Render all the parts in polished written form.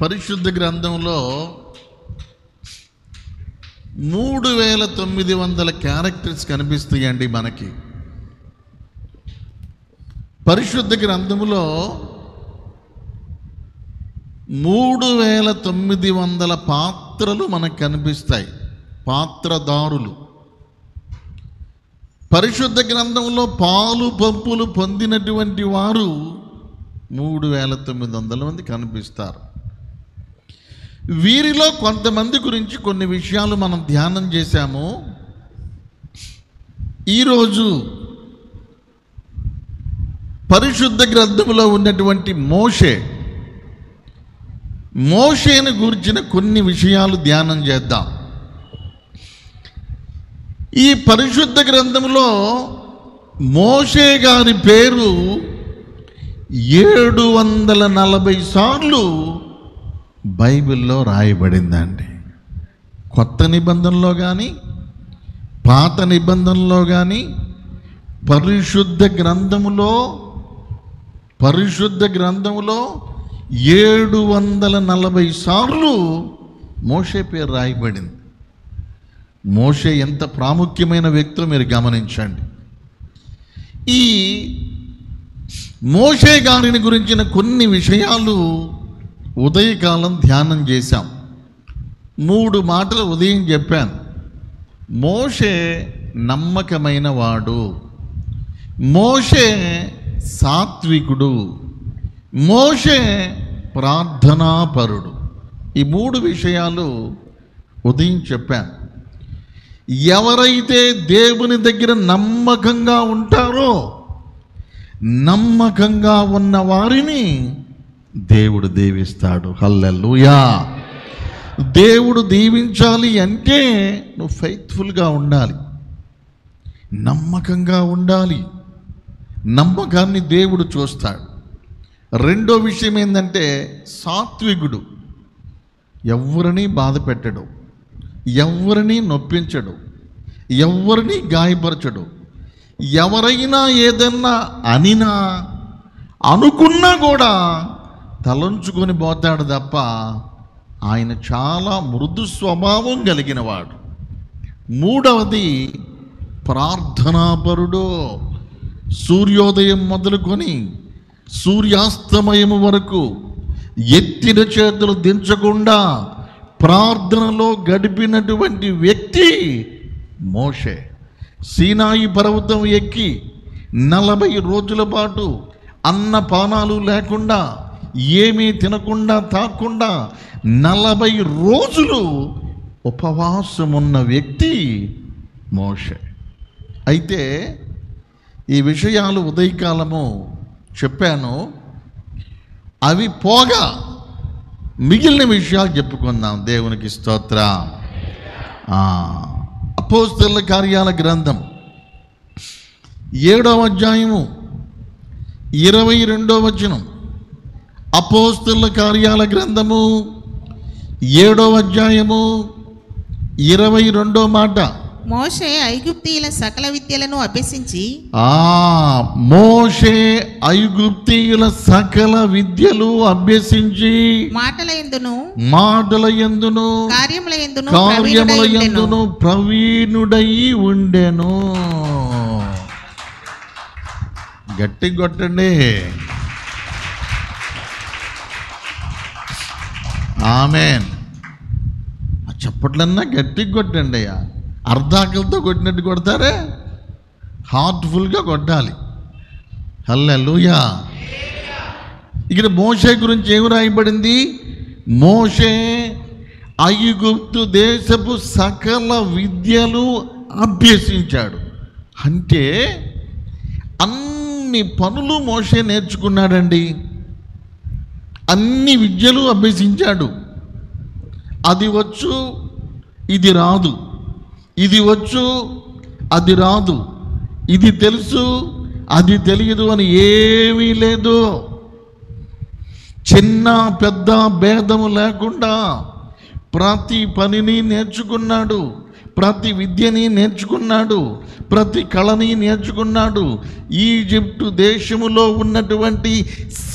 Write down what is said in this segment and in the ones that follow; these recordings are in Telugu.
పరిశుద్ధ గ్రంథంలో 3900 క్యారెక్టర్స్ కనిపిస్తాయండి మనకి. పరిశుద్ధ గ్రంథములో 3900 పాత్రలు మనకు కనిపిస్తాయి, పాత్రదారులు. పరిశుద్ధ గ్రంథంలో పాలు పంపులు పొందినటువంటి వారు 3900 మంది కనిపిస్తారు. వీరిలో కొంతమంది గురించి కొన్ని విషయాలు మనం ధ్యానం చేశాము. ఈరోజు పరిశుద్ధ గ్రంథంలో ఉన్నటువంటి మోషేను గురించిన కొన్ని విషయాలు ధ్యానం చేద్దాం. ఈ పరిశుద్ధ గ్రంథంలో మోషే గారి పేరు 740 సార్లు బైబిల్లో రాయబడిందండి. కొత్త నిబంధనలో కానీ పాత నిబంధనలో కానీ పరిశుద్ధ గ్రంథములో 740 సార్లు మోషే పేరు రాయబడింది. మోషే ఎంత ప్రాముఖ్యమైన వ్యక్తో మీరు గమనించండి. ఈ మోషే గారిని గురించిన కొన్ని విషయాలు ఉదయకాలం ధ్యానం చేశాం. 3 మాటలు ఉదయం చెప్పాను. మోషే నమ్మకమైన వాడు, మోషే సాత్వికుడు, మోషే ప్రార్థనాపరుడు. ఈ 3 విషయాలు ఉదయం చెప్పాను. ఎవరైతే దేవుని దగ్గర నమ్మకంగా ఉంటారో, నమ్మకంగా ఉన్న వారిని దేవుడు దీవిస్తాడు. హల్లెలూయా. దేవుడు దీవించాలి అంటే నువ్వు ఫెయిత్ఫుల్గా ఉండాలి, నమ్మకంగా ఉండాలి. నమ్మకాన్ని దేవుడు చూస్తాడు. రెండో విషయం ఏంటంటే సాత్వికుడు. ఎవరిని బాధ పెట్టడు, ఎవరిని నొప్పించడు, ఎవరిని గాయపరచడు. ఎవరైనా ఏదన్నా అనుకున్నా కూడా తలంచుకొని పోతాడు తప్ప ఆయన చాలా మృదు స్వభావం కలిగిన వాడు. మూడవది ప్రార్థనాపరుడు. సూర్యోదయం మొదలుకొని సూర్యాస్తమయం వరకు ఎత్తిన చేతులు దించకుండా ప్రార్థనలో గడిపినటువంటి వ్యక్తి మోషే. సీనాయి పర్వతం ఎక్కి 40 రోజుల పాటు అన్నపానాలు లేకుండా, ఏమీ తినకుండా తాకుండా 40 రోజులు ఉపవాసమున్న వ్యక్తి మోషే. అయితే ఈ విషయాలు ఉదయకాలము చెప్పాను. అవి పోగా మిగిలిన విషయాలు చెప్పుకుందాం. దేవునికి స్తోత్రం. అపోస్తలుల కార్యాల గ్రంథం 7వ అధ్యాయము 22వ వచనం. అపోస్తలుల కార్యాల గ్రంథము 7వ అధ్యాయము 22వ మాట. మోషే ఐగుప్తీయుల సకల విద్యలను అభ్యసించి ఐగుప్తీయుల సకల విద్యలు అభ్యసించి మాటల యందును కార్యముల యందును ప్రవీణుడై ఉండెను. గట్టి కొట్టండి. ఆమేన్. చప్పట్లన్నా గట్టి కొట్టండి అయ్యా. అర్ధాకలతో కొట్టినట్టు కొడతారే, హార్ట్ఫుల్గా కొట్టాలి. హల్లెలూయా. ఇక్కడ మోషే గురించి ఏమి రాయబడింది? మోషే ఐగుప్తు దేశపు సకల విద్యలు అభ్యసించాడు. అంటే అన్ని పనులు మోషే నేర్చుకున్నాడండి. అన్ని విద్యలు అభ్యసించాడు. అది వచ్చు, ఇది రాదు, ఇది వచ్చు, అది రాదు, ఇది తెలుసు, అది తెలియదు అని ఏమీ లేదు. చిన్న పెద్ద భేదము లేకుండా ప్రతి పనిని నేర్చుకున్నాడు, ప్రతి విద్యని నేర్చుకున్నాడు, ప్రతి కళని నేర్చుకున్నాడు. ఈజిప్టు దేశములో ఉన్నటువంటి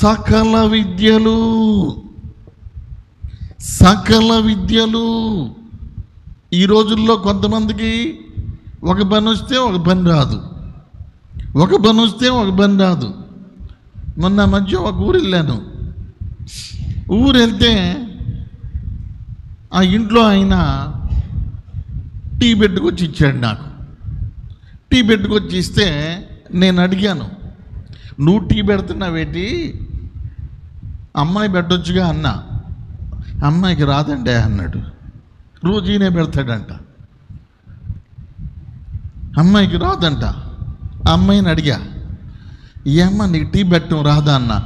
సకల విద్యలు సకల విద్యలు. ఈ రోజుల్లో కొంతమందికి ఒక పని వస్తే ఒక పని రాదు, ఒక పని వస్తే ఒక పని రాదు. మొన్న మధ్య ఒక ఊరు వెళ్ళాను. ఊరు వెళ్తే ఆ ఇంట్లో ఆయన టీ పెట్టుకొచ్చి ఇచ్చాడు నాకు. టీ పెట్టుకొచ్చి ఇస్తే నేను అడిగాను, నువ్వు టీ పెడుతున్నావేటి, అమ్మాయి పెట్టొచ్చుగా అన్నా. అమ్మాయికి రాదండి అన్నాడు. రోజు ఈయనే పెడతాడంట, అమ్మాయికి రాదంట. ఆ అమ్మాయిని అడిగా, ఏమ్మా నీకు టీ పెట్టడం రాదా అన్నా.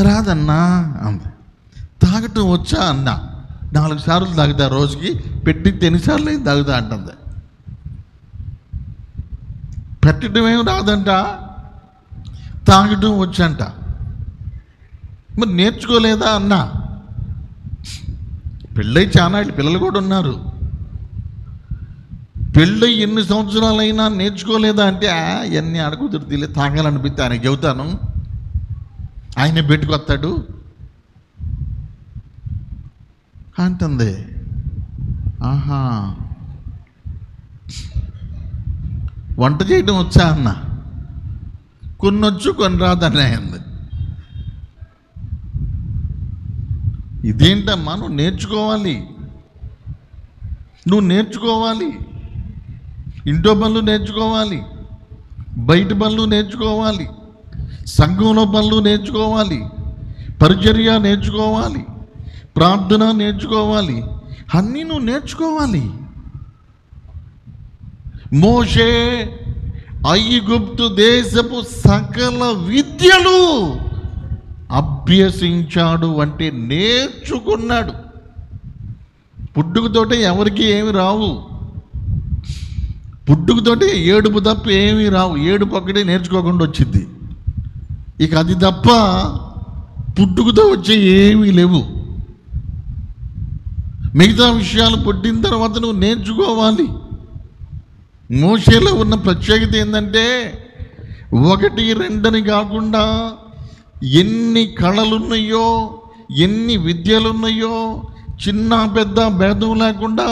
రాదన్నా అంది. తాగటం వచ్చా అన్నా. 4 సార్లు తాగుతా రోజుకి, పెట్టి ఎన్నిసార్లు అయింది తాగుతా అంటుంది. పెట్టడం ఏమి రాదంట, తాగటం వచ్చంట. మరి నేర్చుకోలేదా అన్నా. పెళ్ళై చాలా పిల్లలు కూడా ఉన్నారు. పెళ్ళై ఎన్ని సంవత్సరాలైనా నేర్చుకోలేదా అంటే ఎన్ని అడుగుతుర్తిలే, తాగాలనిపిస్తే ఆయనకి చెబుతాను, ఆయన పెట్టుకొస్తాడు అంటుంది. ఆహా, వంట చేయడం వచ్చా అన్న. కొన్ని వచ్చు కొన్ని రాదని అయింది. ఇదేంటమ్మా, నువ్వు నేర్చుకోవాలి, నువ్వు నేర్చుకోవాలి. ఇంట్లో పనులు నేర్చుకోవాలి, బయట పనులు నేర్చుకోవాలి, సంఘంలో పనులు నేర్చుకోవాలి, పరిచర్య నేర్చుకోవాలి, ప్రార్థన నేర్చుకోవాలి, అన్నీ నువ్వు నేర్చుకోవాలి. మోషే ఐగుప్తు దేశపు సకల విద్యలు అభ్యసించాడు అంటే నేర్చుకున్నాడు. పుట్టుకతోటే ఎవరికి ఏమి రావు, పుట్టుకతోటే ఏడుపు తప్ప ఏమీ రావు. ఏడుపు ఒక్కటే నేర్చుకోకుండా వచ్చింది. ఇక అది తప్ప పుట్టుకతో వచ్చే ఏమీ లేవు. మిగతా విషయాలు పుట్టిన తర్వాత నువ్వు నేర్చుకోవాలి. మోషేలో ఉన్న ప్రత్యేకత ఏంటంటే 1, 2 కాకుండా ఎన్ని కళలున్నాయో, ఎన్ని విద్యలున్నాయో, చిన్న పెద్ద భేదం లేకుండా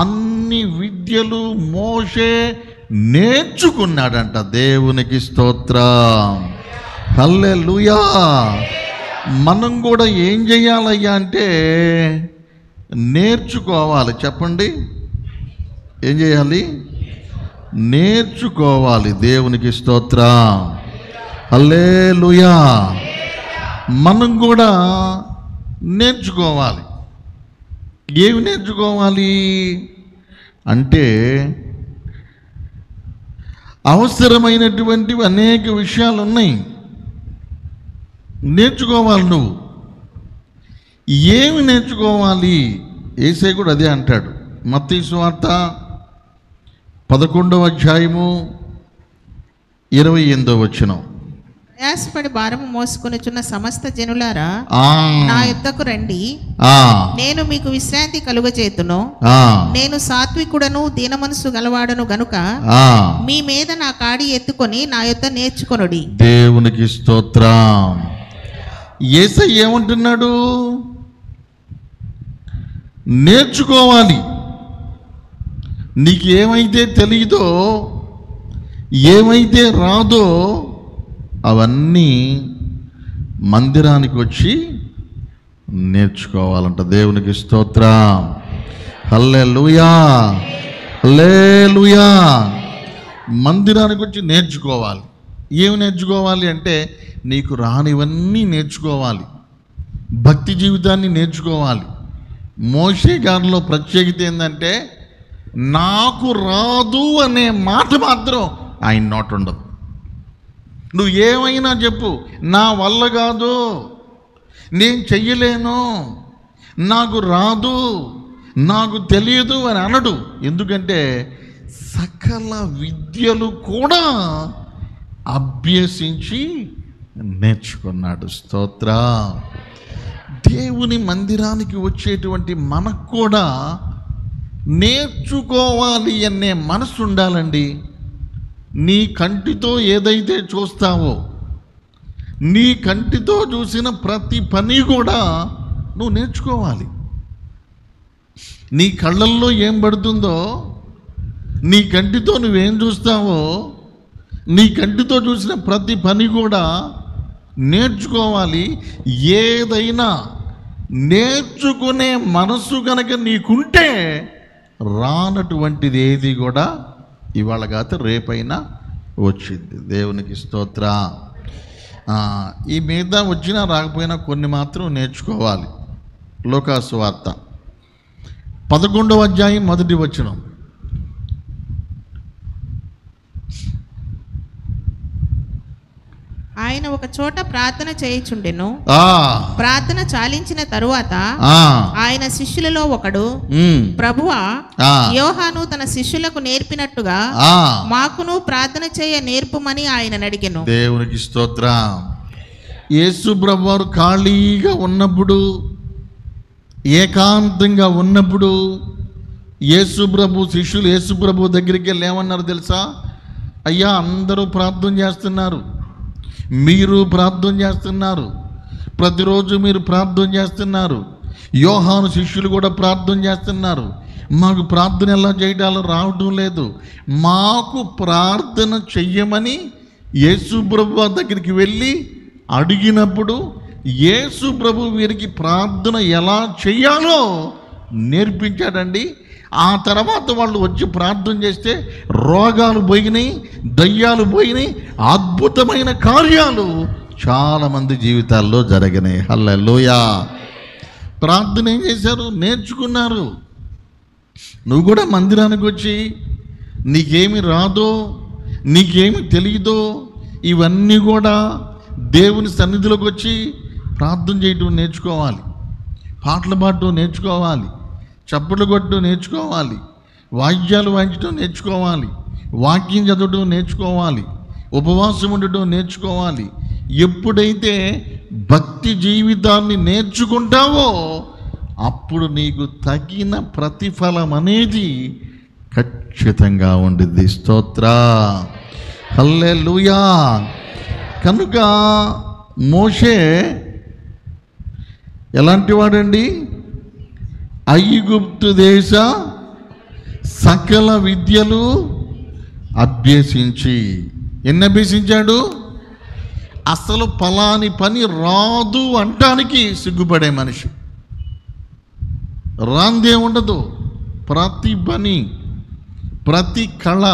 అన్ని విద్యలు మోషే నేర్చుకున్నాడంట. దేవునికి స్తోత్రం, హల్లెలూయా. మనం కూడా ఏం చేయాలయ్యా అంటే నేర్చుకోవాలి. చెప్పండి, ఏం చేయాలి? నేర్చుకోవాలి. దేవునికి స్తోత్రం, హల్లెలూయా. మనం కూడా నేర్చుకోవాలి. ఏమి నేర్చుకోవాలి అంటే అవసరమైనటువంటివి అనేక విషయాలు ఉన్నాయి, నేర్చుకోవాలి. నువ్వు ఏమి నేర్చుకోవాలి? యేసయ్య కూడా అదే అంటాడు. మత్తయి సువార్త 11వ అధ్యాయము 28వ వచనం. ప్రయాసపడి భారము మోసుకొనుచున్న సమస్త జనులారా నా యొద్దకు రండి, నేను మీకు విశ్రాంతి కలుగజేతును. నేను సాత్వికుడను దీన మనసు గలవాడను గనుక మీ మీద నా కాడి ఎత్తుకొని నా యొద్ద నేర్చుకొనుడి. దేవునికి స్తోత్రం. యేసయ్య ఏమంటున్నాడు? నేర్చుకోవాలి. నీకు ఏమైతే తెలియదో, ఏమైతే రాదో అవన్నీ మందిరానికి వచ్చి నేర్చుకోవాలంట. దేవునికి స్తోత్రం, హల్లెలూయా, హల్లెలూయా. మందిరానికి వచ్చి నేర్చుకోవాలి. ఏమి నేర్చుకోవాలి అంటే నీకు రానివన్నీ నేర్చుకోవాలి, భక్తి జీవితాన్ని నేర్చుకోవాలి. మోషే గారిలో ప్రత్యేకత ఏంటంటే నాకు రాదు అనే మాట మాత్రం ఆయన నోట ఉండదు. నువ్వు ఏమైనా చెప్పు, నా వల్ల కాదు, నేను చెయ్యలేను, నాకు రాదు, నాకు తెలియదు అని అనడు. ఎందుకంటే సకల విద్యలు కూడా అభ్యసించి నేర్చుకున్నాడు. స్తోత్రం. దేవుని మందిరానికి వచ్చేటువంటి మనకు కూడా నేర్చుకోవాలి అనే మనసు ఉండాలండి. నీ కంటితో ఏదైతే చూస్తావో, నీ కంటితో చూసిన ప్రతి పని కూడా నువ్వు నేర్చుకోవాలి. నీ కళ్ళల్లో ఏం పడుతుందో, నీ కంటితో నువ్వేం చూస్తావో, నీ కంటితో చూసిన ప్రతి పని కూడా నేర్చుకోవాలి. ఏదైనా నేర్చుకునే మనసు కనుక నీకుంటే రానటువంటిది ఏది కూడా ఇవాళ కాదు రేపైనా వచ్చింది. దేవునికి స్తోత్ర. ఈ మీద వచ్చినా రాకపోయినా కొన్ని మాత్రం నేర్చుకోవాలి. లూకాసు వార్త 11వ అధ్యాయం 1వ వచనం. ఆయన ఒక చోట ప్రార్థన చేయుచుండెను. ప్రార్థన చాలించిన తరువాత ఆయన శిష్యులలో ఒకడు, ప్రభువా, యోహాను తన శిష్యులకు నేర్పినట్టుగా మాకును ప్రార్థన చేయ నేర్పుమని ఆయన అడిగెను. దేవునికి స్తోత్రం. యేసు ప్రభువారు ఖాళీగా ఉన్నప్పుడు, ఏకాంతంగా ఉన్నప్పుడు యేసు ప్రభు శిష్యులు యేసు ప్రభు దగ్గరికి వెళ్ళి ఏమన్నారు తెలుసా? అయ్యా, అందరూ ప్రార్థన చేస్తున్నారు, మీరు ప్రార్థన చేస్తున్నారు, ప్రతిరోజు మీరు ప్రార్థన చేస్తున్నారు, యోహాను శిష్యులు కూడా ప్రార్థన చేస్తున్నారు, మాకు ప్రార్థన ఎలా చేయడాలో రావడం లేదు, మాకు ప్రార్థన చెయ్యమని యేసు ప్రభు దగ్గరికి వెళ్ళి అడిగినప్పుడు యేసు ప్రభు వీరికి ప్రార్థన ఎలా చెయ్యాలో నేర్పించాడండి. ఆ తర్వాత వాళ్ళు వచ్చి ప్రార్థన చేస్తే రోగాలు పోయినాయి, దయ్యాలు పోయినాయి, అద్భుతమైన కార్యాలు చాలామంది జీవితాల్లో జరిగినాయి. హల్లెలూయా. ప్రార్థన ఏం చేశారు? నేర్చుకున్నారు. నువ్వు కూడా మందిరానికి వచ్చి నీకేమి రాదో, నీకేమి తెలియదో, ఇవన్నీ కూడా దేవుని సన్నిధిలోకి వచ్చి ప్రార్థన చేయటం నేర్చుకోవాలి, పాటలు పాడటం నేర్చుకోవాలి, చప్పట్లు కొట్టడం నేర్చుకోవాలి, వాయిద్యాలు వాయించడం నేర్చుకోవాలి, వాక్యం చదవడం నేర్చుకోవాలి, ఉపవాసం ఉండటం నేర్చుకోవాలి. ఎప్పుడైతే భక్తి జీవితాన్ని నేర్చుకుంటావో అప్పుడు నీకు తగిన ప్రతిఫలం అనేది ఖచ్చితంగా ఉండిద్ది. స్తోత్ర. హల్లెలూయా. కనుక మోషే ఎలాంటి వాడండి? ఐగుప్తు దేశ సకల విద్యలు అభ్యసించి. ఎన్ని అభ్యసించాడు? అసలు పలాని పని రాదు అంటానికి సిగ్గుపడే మనిషి. రాందే ఉండదు. ప్రతి పని, ప్రతి కళ,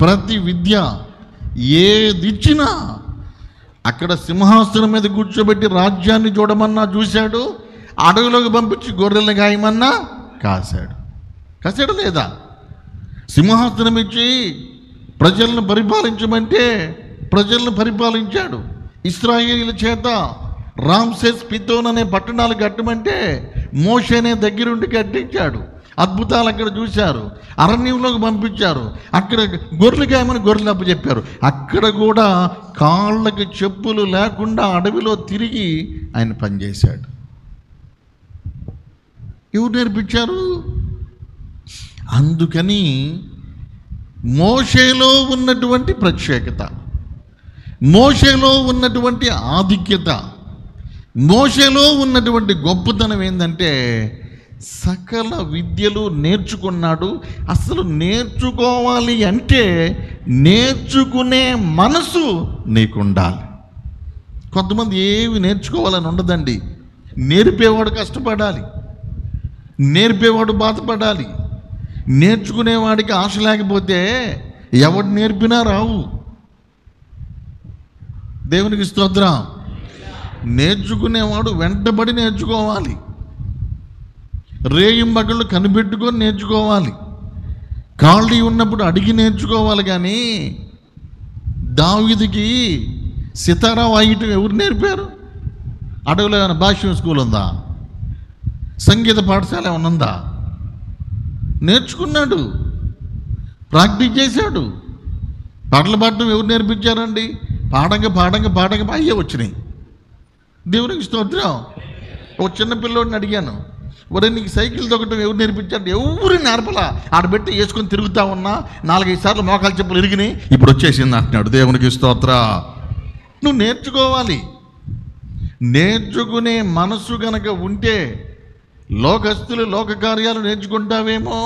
ప్రతి విద్య ఏదిచ్చినా అక్కడ సింహాసనం మీద కూర్చోబెట్టి రాజ్యాన్ని చూడమన్నా చూశాడు, అడవిలోకి పంపించి గొర్రెలను గాయమన్నా కాశాడు లేదా? సింహాసనం ఇచ్చి ప్రజలను పరిపాలించమంటే ప్రజలను పరిపాలించాడు. ఇశ్రాయేలీల చేత రామ్సెస్ పితోన్ అనే పట్టణాలు కట్టమంటే మోషేనే దగ్గరుండి కట్టించాడు. అద్భుతాలు అక్కడ చూశారు. అరణ్యంలోకి పంపించారు, అక్కడ గొర్రెలు గాయమని గొర్రెలు అప్పచెప్పారు. అక్కడ కూడా కాళ్ళకి చెప్పులు లేకుండా అడవిలో తిరిగి ఆయన పనిచేశాడు. ఎవరు నేర్పించారు? అందుకని మోషేలో ఉన్నటువంటి ప్రత్యేకత, మోషేలో ఉన్నటువంటి ఆధిక్యత, మోషేలో ఉన్నటువంటి గొప్పతనం ఏంటంటే సకల విద్యలు నేర్చుకున్నాడు. అసలు నేర్చుకోవాలి అంటే నేర్చుకునే మనసు నీకుండాలి. కొంతమంది ఏవి నేర్చుకోవాలని ఉండదండి. నేర్పేవాడు కష్టపడాలి, నేర్పేవాడు బాధపడాలి. నేర్చుకునేవాడికి ఆశ లేకపోతే ఎవడు నేర్పినా రావు. దేవునికి స్తోత్రం. నేర్చుకునేవాడు వెంటబడి నేర్చుకోవాలి, రేయింబగళ్ళు కనిపెట్టుకొని నేర్చుకోవాలి, ఖాళీ ఉన్నప్పుడు అడిగి నేర్చుకోవాలి. కానీ దావీదుకి సితారా వాయిటం ఎవరు నేర్పారు? అడవిలో ఏమైనా భాష్యం స్కూల్ ఉందా? సంగీత పాఠశాల ఏమైనా ఉందా? నేర్చుకున్నాడు, ప్రాక్టీస్ చేశాడు. పాటలు పాడటం ఎవరు నేర్పించారండి? పాడంగా అయ్యే వచ్చినాయి. దేవునికి స్తోత్రం. ఒక చిన్న పిల్లోడిని అడిగాను, ఒరే నీకు సైకిల్ తొక్కటం ఎవరు నేర్పించారు? ఎవరు నేర్పలా, ఆడబెట్టి వేసుకొని తిరుగుతా ఉన్నా 4-5 సార్లు మోకాలు చెప్పులు ఇరిగినాయి, ఇప్పుడు వచ్చేసింది అంటున్నాడు. దేవునికి స్తోత్ర. నువ్వు నేర్చుకోవాలి. నేర్చుకునే మనసు గనక ఉంటే లోకస్తులు లోక కార్యాలు నేర్చుకుంటావేమో.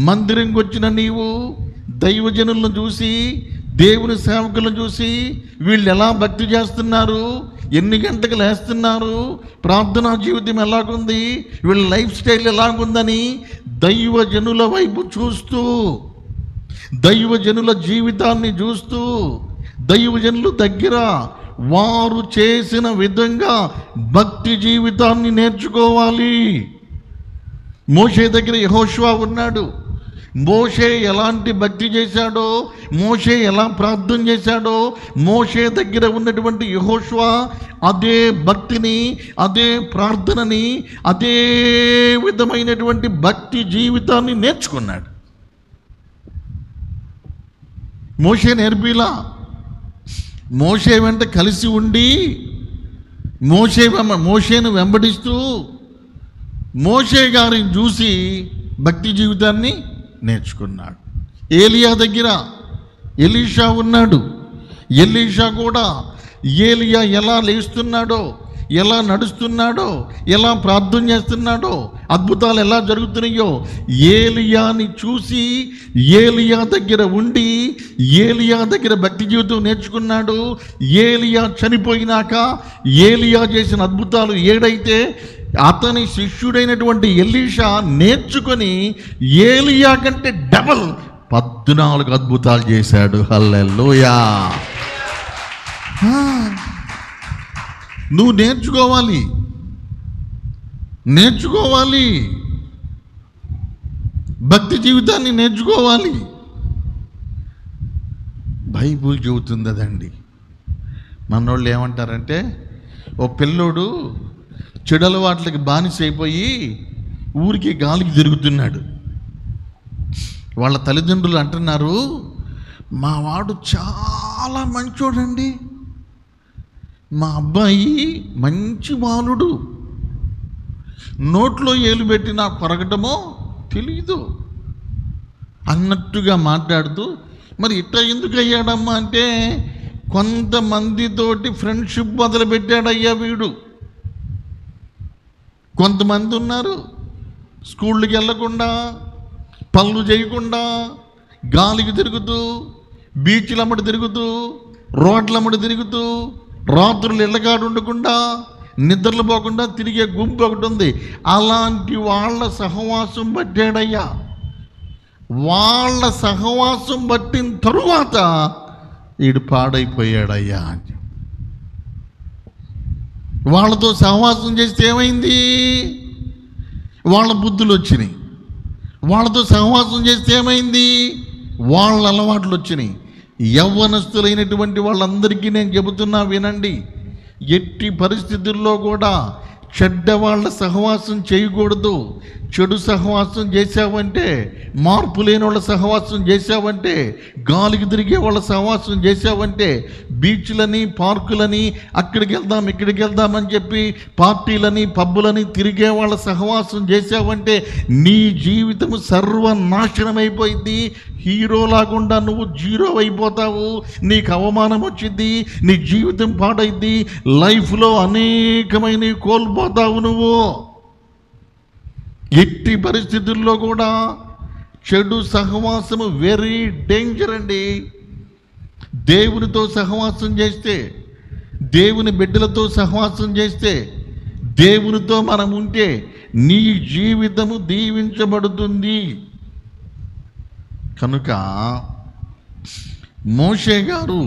మందిరంకి వచ్చిన నీవు దైవజనులను చూసి, దేవుని సేవకులను చూసి, వీళ్ళు ఎలా భక్తి చేస్తున్నారు, ఎన్ని గంటలకు లేస్తున్నారు, ప్రార్థనా జీవితం ఎలాగుంది, వీళ్ళ లైఫ్ స్టైల్ ఎలాగుందని దైవజనుల వైపు చూస్తూ, దైవజనుల జీవితాన్ని చూస్తూ, దైవజనుల దగ్గర వారు చేసిన విధంగా భక్తి జీవితాన్ని నేర్చుకోవాలి. మోషే దగ్గర యెహోషువ ఉన్నాడు. మోషే ఎలాంటి భక్తి చేశాడో, మోషే ఎలా ప్రార్థన చేశాడో, మోషే దగ్గర ఉన్నటువంటి యెహోషువ అదే భక్తిని, అదే ప్రార్థనని, అదే విధమైనటువంటి భక్తి జీవితాన్ని నేర్చుకున్నాడు. మోషే నేర్పిలా. మోషే వెంట కలిసి ఉండి మోషేను వెంబడిస్తూ మోషే గారిని చూసి భక్తి జీవితాన్ని నేర్చుకున్నాడు. ఏలియా దగ్గర ఎలీషా ఉన్నాడు. ఎలీషా కూడా ఏలియా ఎలా లేస్తున్నాడో, ఎలా నడుస్తున్నాడో, ఎలా ప్రార్థన చేస్తున్నాడో, అద్భుతాలు ఎలా జరుగుతున్నాయో ఏలియాని చూసి ఏలియా దగ్గర ఉండి ఏలియా దగ్గర భక్తి జీవితం నేర్చుకున్నాడు. ఏలియా చనిపోయినాక ఏలియా చేసిన అద్భుతాలు ఏడైతే అతని శిష్యుడైనటువంటి ఎలీషా నేర్చుకొని ఏలియా కంటే డబల్ 14 అద్భుతాలు చేశాడు. హల్లెలూయా. నువ్వు నేర్చుకోవాలి, భక్తి జీవితాన్ని నేర్చుకోవాలి. బైబుల్ చెబుతుంది అదండి. మనోళ్ళు ఏమంటారంటే, ఓ పిల్లోడు చెడలవాట్లకి బానిస అయిపోయి ఊరికి గాలికి తిరుగుతున్నాడు. వాళ్ళ తల్లిదండ్రులు అంటున్నారు, మా వాడు చాలా మంచోడండి, మా అబ్బాయి మంచి బాలుడు, నోట్లో ఏలు పెట్టి నాకు కొరగటమో తెలీదు అన్నట్టుగా మాట్లాడుతూ, మరి ఇట్లా ఎందుకు అయ్యాడమ్మా అంటే, కొంతమందితోటి ఫ్రెండ్షిప్ మొదలుపెట్టాడయ్యా వీడు. కొంతమంది ఉన్నారు స్కూళ్ళకి వెళ్ళకుండా, పనులు చేయకుండా, గాలికి తిరుగుతూ, బీచ్లమ్మడి తిరుగుతూ, రోడ్లమ్మడి తిరుగుతూ, రాత్రులు ఇళ్ళకాడు ఉండకుండా, నిద్రలు పోకుండా తిరిగే గుంపు ఒకటి ఉంది. అలాంటి వాళ్ళ సహవాసం పట్టాడయ్యా. వాళ్ళ సహవాసం పట్టిన తరువాత వీడు పాడైపోయాడయ్యా. వాళ్ళతో సహవాసం చేస్తే ఏమైంది? వాళ్ళ బుద్ధులు వచ్చినాయి. వాళ్ళతో సహవాసం చేస్తే ఏమైంది? వాళ్ళ అలవాట్లు వచ్చినాయి. యవ్వనస్తులైనటువంటి వాళ్ళందరికీ నేను చెబుతున్నా వినండి, ఎట్టి పరిస్థితుల్లో కూడా చెడ్డవాళ్ళ సహవాసం చేయకూడదు. చెడు సహవాసం చేసావంటే, మార్పు లేని వాళ్ళ సహవాసం చేసావంటే, గాలికి తిరిగే వాళ్ళ సహవాసం చేసావంటే, బీచ్లని, పార్కులని, అక్కడికి వెళ్దాం ఇక్కడికి వెళ్దామని చెప్పి పార్టీలని, పబ్బులని తిరిగే వాళ్ళ సహవాసం చేసావంటే నీ జీవితం సర్వనాశనం అయిపోయింది. హీరోలాగుండా నువ్వు జీరో అయిపోతావు. నీకు అవమానం వచ్చింది, నీ జీవితం పాడైద్ది, లైఫ్లో అనేకమైనవి కోల్పోతావు నువ్వు. ఎట్టి పరిస్థితుల్లో కూడా చెడు సహవాసము వెరీ డేంజర్ అండి. దేవునితో సహవాసం చేస్తే, దేవుని బిడ్డలతో సహవాసం చేస్తే, దేవునితో మనం ఉంటే నీ జీవితము దీవించబడుతుంది. కనుక మోషే గారు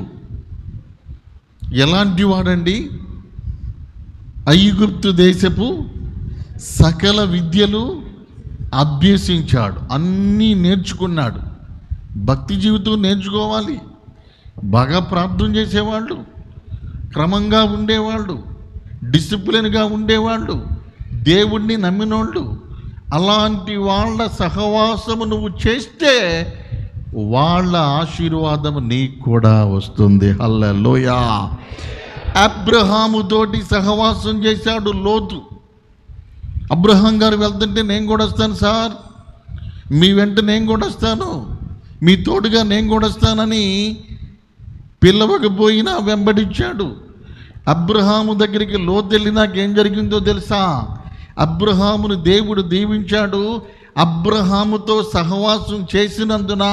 ఎలాంటి వాడండి? ఐగుప్తు దేశపు సకల విద్యలు అభ్యసించాడు, అన్నీ నేర్చుకున్నాడు. భక్తి జీవితం నేర్చుకోవాలి. బాగా ప్రార్థన చేసేవాళ్ళు, క్రమంగా ఉండేవాళ్ళు, డిసిప్లిన్గా ఉండేవాళ్ళు, దేవుణ్ణి నమ్మినోళ్ళు. అలాంటి వాళ్ళ సహవాసము నువ్వు చేస్తే వాళ్ళ ఆశీర్వాదము నీకు కూడా వస్తుంది. హల్లెలూయా. అబ్రహాము తోటి సహవాసం చేశాడు లోతు. అబ్రహాం గారు వెళ్తుంటే నేను కూడా వస్తాను సార్, మీ వెంట నేను కూడా వస్తాను, మీ తోడుగా నేను కూడా వస్తానని పిలవకపోయినా వెంబడించాడు. అబ్రహాము దగ్గరికి లోతు వెళ్ళి నాకేం జరిగిందో తెలుసా? అబ్రహామును దేవుడు దీవించాడు. అబ్రహాముతో సహవాసం చేసినందున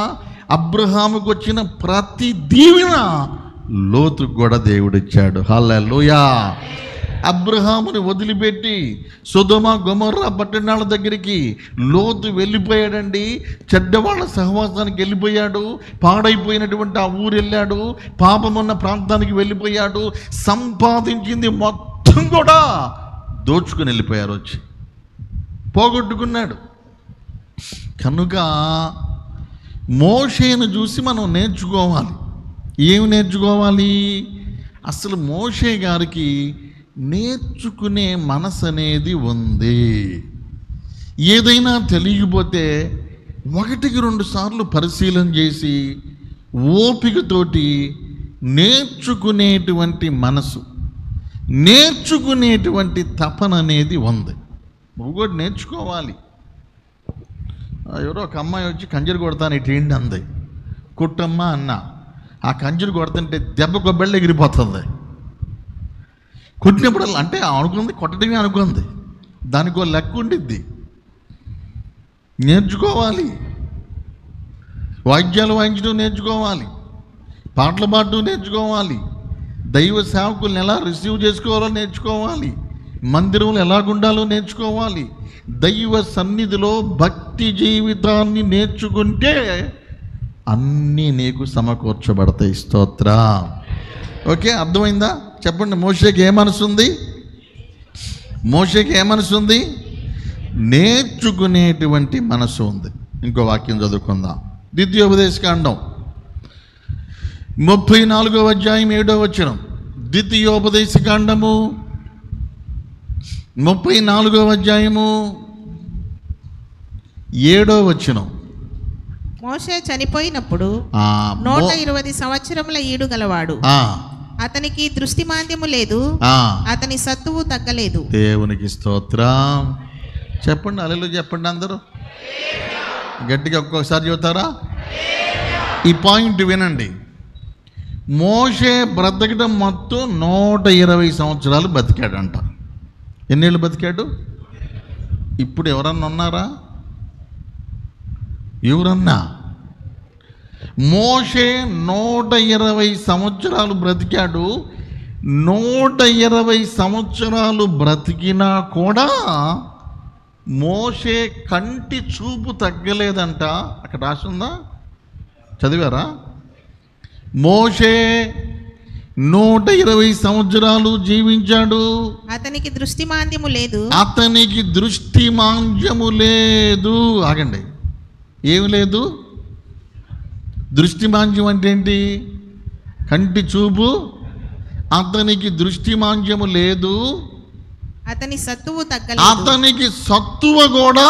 అబ్రహాముకు వచ్చిన ప్రతి దీవెన లోతుకు కూడా దేవుడిచ్చాడు. హల్లెలూయా. అబ్రహాముని వదిలిపెట్టి సొదొమ గొమొర్రా పట్టణాల దగ్గరికి లోతు వెళ్ళిపోయాడండి. చెడ్డవాళ్ళ సహవాసానికి వెళ్ళిపోయాడు. పాడైపోయినటువంటి ఆ ఊరు వెళ్ళాడు. పాపమున్న ప్రాంతానికి వెళ్ళిపోయాడు. సంపాదించింది మొత్తం కూడా దోచుకుని వెళ్ళిపోయారు, వచ్చి పోగొట్టుకున్నాడు. కనుక మోషేను చూసి మనం నేర్చుకోవాలి. ఏమి నేర్చుకోవాలి? అసలు మోషే గారికి నేర్చుకునే మనసు అనేది ఉంది. ఏదైనా తెలియకపోతే 1-2 సార్లు పరిశీలన చేసి ఓపికతోటి నేర్చుకునేటువంటి మనసు, నేర్చుకునేటువంటి తపన అనేది ఉంది. నువ్వు కూడా నేర్చుకోవాలి. ఎవరో ఒక అమ్మాయి వచ్చి కంజరు కొడతాను ఇటేంటి అంది. కుట్టమ్మా అన్న. ఆ కంజరు కొడుతుంటే దెబ్బ బెళ్ళ ఎగిరిపోతుంది. కొట్టినప్పుడు అంటే అనుకుంది, కొట్టడమే అనుకుంది. దానికో లెక్క ఉండిద్ది. నేర్చుకోవాలి. వాయిద్యాలు వాయించడం నేర్చుకోవాలి. పాటలు పాడటం నేర్చుకోవాలి. దైవ సేవకులను ఎలా రిసీవ్ చేసుకోవాలో నేర్చుకోవాలి. మందిరంలో ఎలాగుండాలో నేర్చుకోవాలి. దైవ సన్నిధిలో భక్తి జీవితాన్ని నేర్చుకుంటే అన్నీ నీకు సమకూర్చబడతాయి. స్తోత్రం. ఓకే, అర్థమైందా? చెప్పండి. మోషేకి ఏ మనసు ఉంది? మోషేకి ఏ మనసు ఉంది? నేర్చుకునేటువంటి మనసు ఉంది. ఇంకో వాక్యం చదువుకుందాం. ద్వితీయోపదేశకాండం 34వ అధ్యాయం 7వ వచనం. ద్వితీయోపదేశకాండము 34వ అధ్యాయము 7వ వచనం. మోషే చనిపోయినప్పుడు 120 సంవత్సరముల ఈడు గలవాడు. అతనికి దృష్టిమాంద్యము లేదు, అతని సత్తువు తగ్గలేదు. దేవునికి స్తోత్రం. చెప్పండి, హల్లెలూయా చెప్పండి అందరూ గట్టిగా. ఒక్కొక్కసారి చెబుతారా? ఈ పాయింట్ వినండి. మోషే బ్రతకడం మొత్తం 120 సంవత్సరాలు బతికాడంట. ఎన్నేళ్ళు బతికాడు? ఇప్పుడు ఎవరన్నా ఉన్నారా? ఎవరన్నా? మోషే 120 సంవత్సరాలు బ్రతికాడు. 120 సంవత్సరాలు బ్రతికినా కూడా మోషే కంటి చూపు తగ్గలేదంట. అక్కడ రాసిందా? చదివారా? మోషే 120 సంవత్సరాలు జీవించాడు. అతనికి దృష్టిమాంద్యము లేదు. అతనికి దృష్టిమాంద్యము లేదు. ఆగండి, ఏమి లేదు? దృష్టిమాంద్యం అంటే ఏంటి? కంటి చూపు. అతనికి దృష్టిమాంద్యము లేదు, అతని సత్తువు తగ్గలేదు. అతనికి సత్తువ కూడా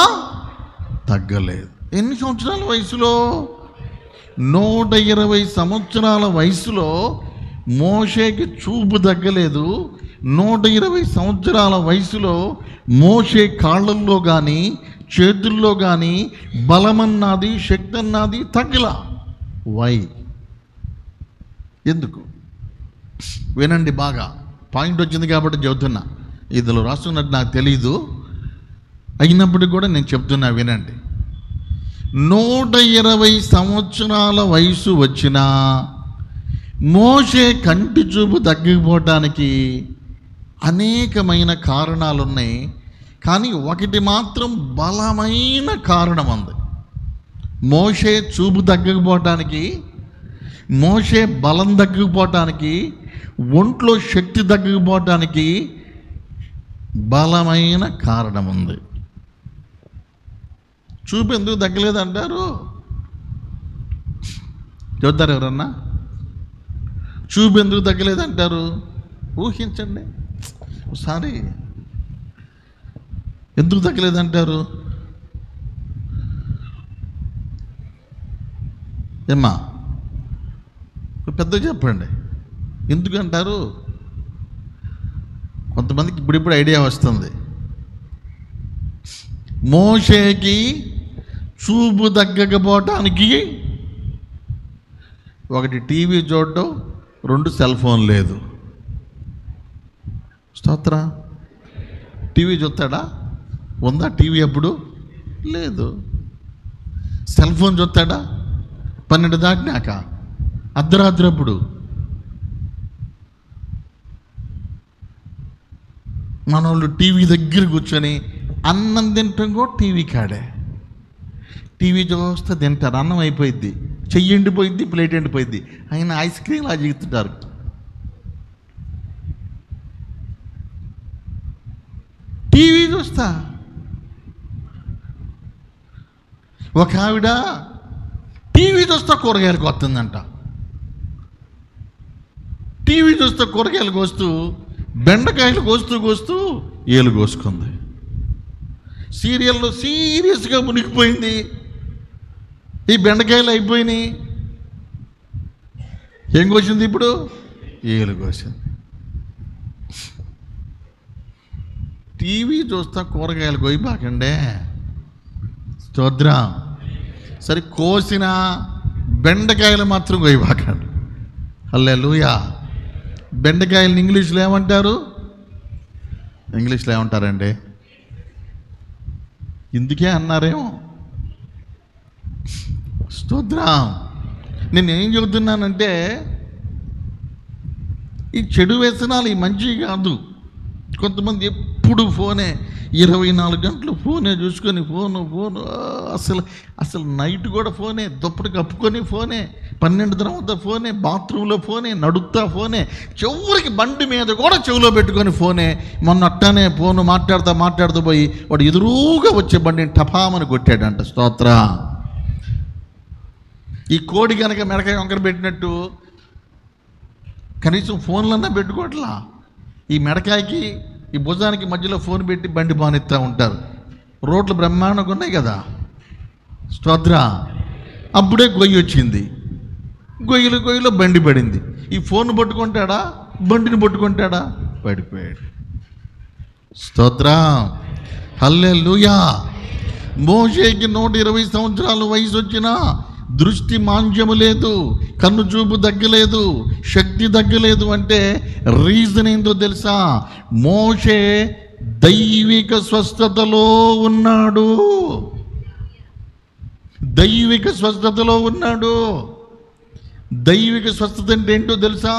తగ్గలేదు. ఎన్ని సంవత్సరాల వయసులో? 120 సంవత్సరాల వయసులో మోషేకి చూపు తగ్గలేదు. 120 సంవత్సరాల వయసులో మోషే కాళ్ళల్లో కానీ చేతుల్లో కానీ బలమన్నది, శక్తి అన్నది తగ్గల. వై? ఎందుకు? వినండి బాగా. పాయింట్ వచ్చింది కాబట్టి చెబుతున్నా. ఇందులో రాస్తున్నట్టు నాకు తెలీదు, అయినప్పటికీ కూడా నేను చెప్తున్నా, వినండి. 120 సంవత్సరాల వయసు వచ్చినా మోషే కంటి చూపు తగ్గిపోవటానికి అనేకమైన కారణాలు ఉన్నాయి. కానీ ఒకటి మాత్రం బలమైన కారణం ఉంది. మోషే చూపు తగ్గకపోవటానికి, మోషే బలం తగ్గకపోవటానికి, ఒంట్లో శక్తి తగ్గకపోవటానికి బలమైన కారణం ఉంది. చూపు ఎందుకు తగ్గలేదు అంటారు? చెబుతారు ఎవరన్నా? చూపు ఎందుకు తగ్గలేదంటారు? ఊహించండి ఒకసారి. ఎందుకు తగ్గలేదంటారు? ఏమ్మా పెద్దగా చెప్పండి. ఎందుకంటారు? కొంతమందికి ఇప్పుడిప్పుడు ఐడియా వస్తుంది. మోషేకి చూపు తగ్గకపోవటానికి ఒకటి టీవీ చూడటం, 2 సెల్ ఫోన్ లేదు. స్తోత్ర. టీవీ చూస్తాడా? ఉందా టీవీ అప్పుడు? లేదు. సెల్ ఫోన్ చూస్తాడా 12 దాటినాక, అర్ధరాత్రి అప్పుడు? మనోళ్ళు టీవీ దగ్గర కూర్చొని అన్నం తింటాం కూడా టీవీ కాడే. టీవీ చూస్తే తింటారు, అన్నం అయిపోయిద్ది, చెయ్యి ఎండిపోయిద్ది, ప్లేట్ ఎండిపోయిద్ది, ఆయన ఐస్ క్రీమ్ అలా జీగుతుంటారు. టీవీ చూస్తా. ఒక ఆవిడ టీవీ చూస్తా కూరగాయలకు వస్తుందంట. టీవీ చూస్తా కూరగాయలు కోస్తూ బెండకాయలు కోస్తూ ఏలు కోసుకుంది. సీరియల్లో సీరియస్గా మునిగిపోయింది. ఈ బెండకాయలు అయిపోయినాయి, ఏం కోసింది ఇప్పుడు? ఏలు కోసింది. టీవీ చూస్తా కూరగాయలు కోయిబాకండే. స్తోత్రం. సరే, కోసిన బెండకాయలు మాత్రం కోయిబాకండి. హల్లెలూయా. బెండకాయలను ఇంగ్లీష్లో ఏమంటారు? ఇంగ్లీష్లో ఏమంటారండి? ఇందుకే అన్నారేమో. స్తోత్రం. నేను ఏం చెబుతున్నానంటే, ఈ చెడు వ్యసనాలు ఈ మంచివి కాదు. కొంతమంది ఎప్పుడు ఫోనే, 24 గంటలు ఫోనే చూసుకొని ఫోను అసలు నైట్ కూడా ఫోనే, దుప్పటి కప్పుకొని ఫోనే, 12 తర్వాత ఫోనే, బాత్రూంలో ఫోనే, నడుపుతా ఫోనే, చెవురికి బండి మీద కూడా చెవులో పెట్టుకొని ఫోనే. మొన్న అట్టానే ఫోను మాట్లాడుతూ పోయి వాడు ఎదురుగా వచ్చే బండిని టపామని కొట్టాడంట. స్తోత్ర. ఈ కోడి కనుక మెడకాయ వంకర పెట్టినట్టు కనీసం ఫోన్లన్నా పెట్టుకోవట్లా. ఈ మెడకాయకి ఈ భుజానికి మధ్యలో ఫోన్ పెట్టి బండి బానిస్తూ ఉంటారు. రోడ్లు బ్రహ్మాండంగా ఉన్నాయి కదా. స్తోత్ర. అప్పుడే గొయ్యి వచ్చింది, గొయ్యిలో బండి పడింది. ఈ ఫోన్ పట్టుకుంటాడా, బండిని పట్టుకుంటాడా? పడిపోయాడు. స్తోత్ర. హల్లెలూయా. మోషేకి 120 సంవత్సరాలు వయసు వచ్చినా దృష్టి మాంద్యము లేదు, కన్ను చూపు తగ్గలేదు, శక్తి తగ్గలేదు. అంటే రీజన్ ఏందో తెలుసా? మోషే దైవిక స్వస్థతలో ఉన్నాడు. దైవిక స్వస్థతలో ఉన్నాడు. దైవిక స్వస్థత అంటే ఏంటో తెలుసా?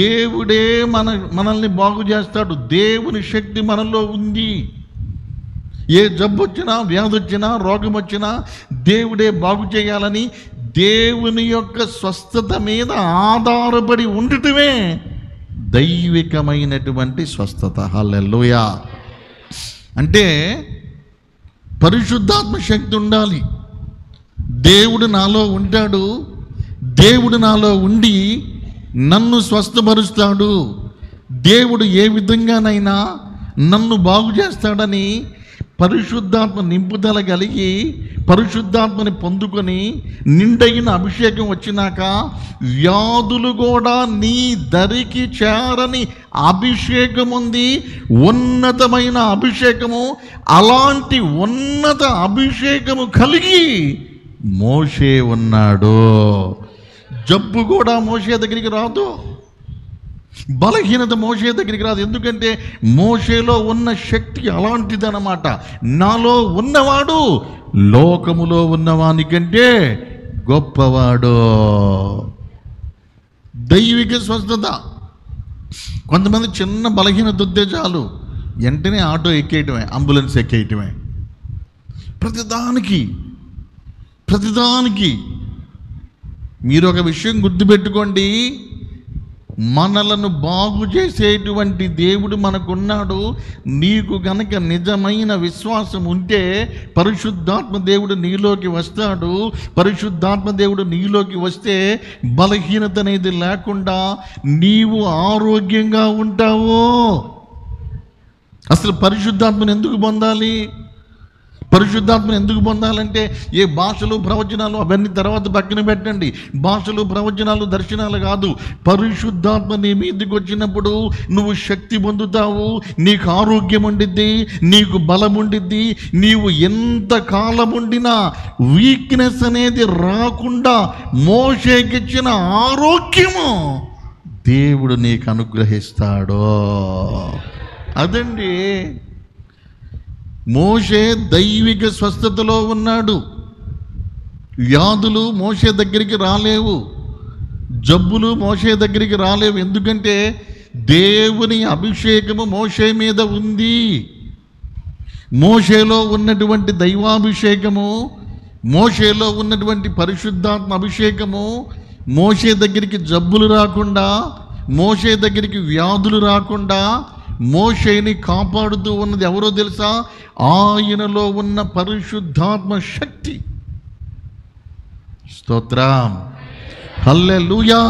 దేవుడే మనల్ని బాగు చేస్తాడు. దేవుని శక్తి మనలో ఉంది. ఏ జబ్బు వచ్చినా, వ్యాధి వచ్చినా, రోగం వచ్చినా దేవుడే బాగు చేయాలని దేవుని యొక్క స్వస్థత మీద ఆధారపడి ఉండటమే దైవికమైనటువంటి స్వస్థత. హల్లెలూయా. అంటే పరిశుద్ధాత్మ శక్తి ఉండాలి. దేవుడు నాలో ఉంటాడు, దేవుడు నాలో ఉండి నన్ను స్వస్థపరుస్తాడు, దేవుడు ఏ విధంగానైనా నన్ను బాగు చేస్తాడని పరిశుద్ధాత్మ నింపుదల కలిగి పరిశుద్ధాత్మని పొందుకొని నిండైన అభిషేకం వచ్చినాక వ్యాధులు కూడా నీ దరికి చేరని అభిషేకం ఉంది, ఉన్నతమైన అభిషేకము. అలాంటి ఉన్నత అభిషేకము కలిగి మోషే ఉన్నాడు. జబ్బు కూడా మోషే దగ్గరికి రాదు, బలహీనత మోషే దగ్గరికి రాదు. ఎందుకంటే మోషేలో ఉన్న శక్తి అలాంటిదన్నమాట. నాలో ఉన్నవాడు లోకములో ఉన్నవానికంటే గొప్పవాడు. దైవిక స్వస్థత. కొంతమంది చిన్న బలహీనత వద్దే చాలు వెంటనే ఆటో ఎక్కేయటమే, అంబులెన్స్ ఎక్కేయటమే. ప్రతిదానికి మీరు ఒక విషయం గుర్తుపెట్టుకోండి, మనలను బాగు చేసేటువంటి దేవుడు మనకున్నాడు. నీకు గనక నిజమైన విశ్వాసం ఉంటే పరిశుద్ధాత్మ దేవుడు నీలోకి వస్తాడు. పరిశుద్ధాత్మ దేవుడు నీలోకి వస్తే బలహీనత అనేది లేకుండా నీవు ఆరోగ్యంగా ఉంటావు. అసలు పరిశుద్ధాత్మను ఎందుకు పొందాలి? పరిశుద్ధాత్మను ఎందుకు పొందాలంటే ఏ భాషలు ప్రవచనాలు అవన్నీ తర్వాత పక్కన పెట్టండి. భాషలు ప్రవచనాలు దర్శనాలు కాదు. పరిశుద్ధాత్మ నీ మీదకి వచ్చినప్పుడు నువ్వు శక్తి పొందుతావు, నీకు ఆరోగ్యం ఉండిద్ది, నీకు బలం ఉండిద్ది. నీవు ఎంత కాలం ఉండినా వీక్నెస్ అనేది రాకుండా మోషేకిచ్చిన ఆరోగ్యము దేవుడు నీకు అనుగ్రహిస్తాడు. అదండి మోషే దైవిక స్వస్థతలో ఉన్నాడు. వ్యాధులు మోషే దగ్గరికి రాలేవు, జబ్బులు మోషే దగ్గరికి రాలేవు. ఎందుకంటే దేవుని అభిషేకము మోషే మీద ఉంది. మోషేలో ఉన్నటువంటి దైవాభిషేకము, మోషేలో ఉన్నటువంటి పరిశుద్ధాత్మ అభిషేకము మోషే దగ్గరికి జబ్బులు రాకుండా, మోషే దగ్గరికి వ్యాధులు రాకుండా మోషేని కాపాడుతూ ఉన్నది ఎవరో తెలుసా? ఆయనలో ఉన్న పరిశుద్ధాత్మ శక్తి. స్తోత్రం, హల్లెలూయా.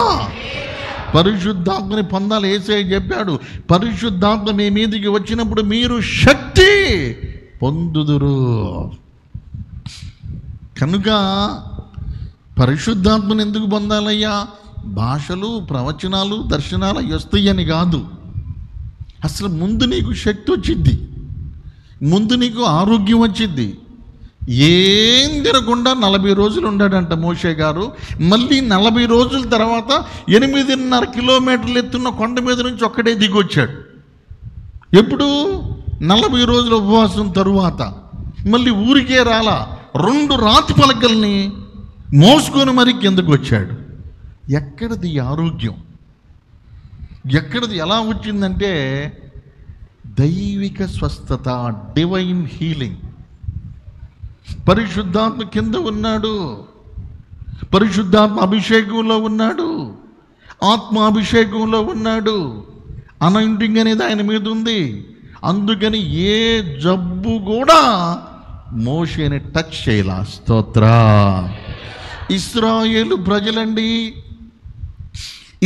పరిశుద్ధాత్మని పొందాలి. యేసయ్య చెప్పాడు, పరిశుద్ధాత్మ మీ మీదికి వచ్చినప్పుడు మీరు శక్తి పొందుదురు. కనుక పరిశుద్ధాత్మని ఎందుకు పొందాలయ్యా? భాషలు, ప్రవచనాలు, దర్శనాలు వస్తాయని కాదు. అసలు ముందు నీకు శక్తి వచ్చిద్ది, ముందు నీకు ఆరోగ్యం వచ్చిద్ది. ఏం తినకుండా 40 రోజులు ఉన్నాడంట మోషే గారు. మళ్ళీ 40 రోజుల తర్వాత 8.5 కిలోమీటర్లు ఎత్తున్న కొండ మీద నుంచి ఒక్కడే దిగొచ్చాడు. ఎప్పుడు? 40 రోజుల ఉపవాసం తరువాత. మళ్ళీ ఊరికే రాలా, 2 రాతి పలకల్ని మోసుకొని మరి కిందకు వచ్చాడు. ఎక్కడిది ఆరోగ్యం? ఎక్కడిది? ఎలా వచ్చిందంటే దైవిక స్వస్థత, డివైన్ హీలింగ్. పరిశుద్ధాత్మ కింద ఉన్నాడు, పరిశుద్ధాత్మ అభిషేకంలో ఉన్నాడు, ఆత్మాభిషేకంలో ఉన్నాడు. అనాయింటింగ్ అనేది ఆయన మీద ఉంది. అందుకని ఏ జబ్బు కూడా మోషేని టచ్ చేయాల. స్తోత్ర. ఇశ్రాయేలు ప్రజలండి,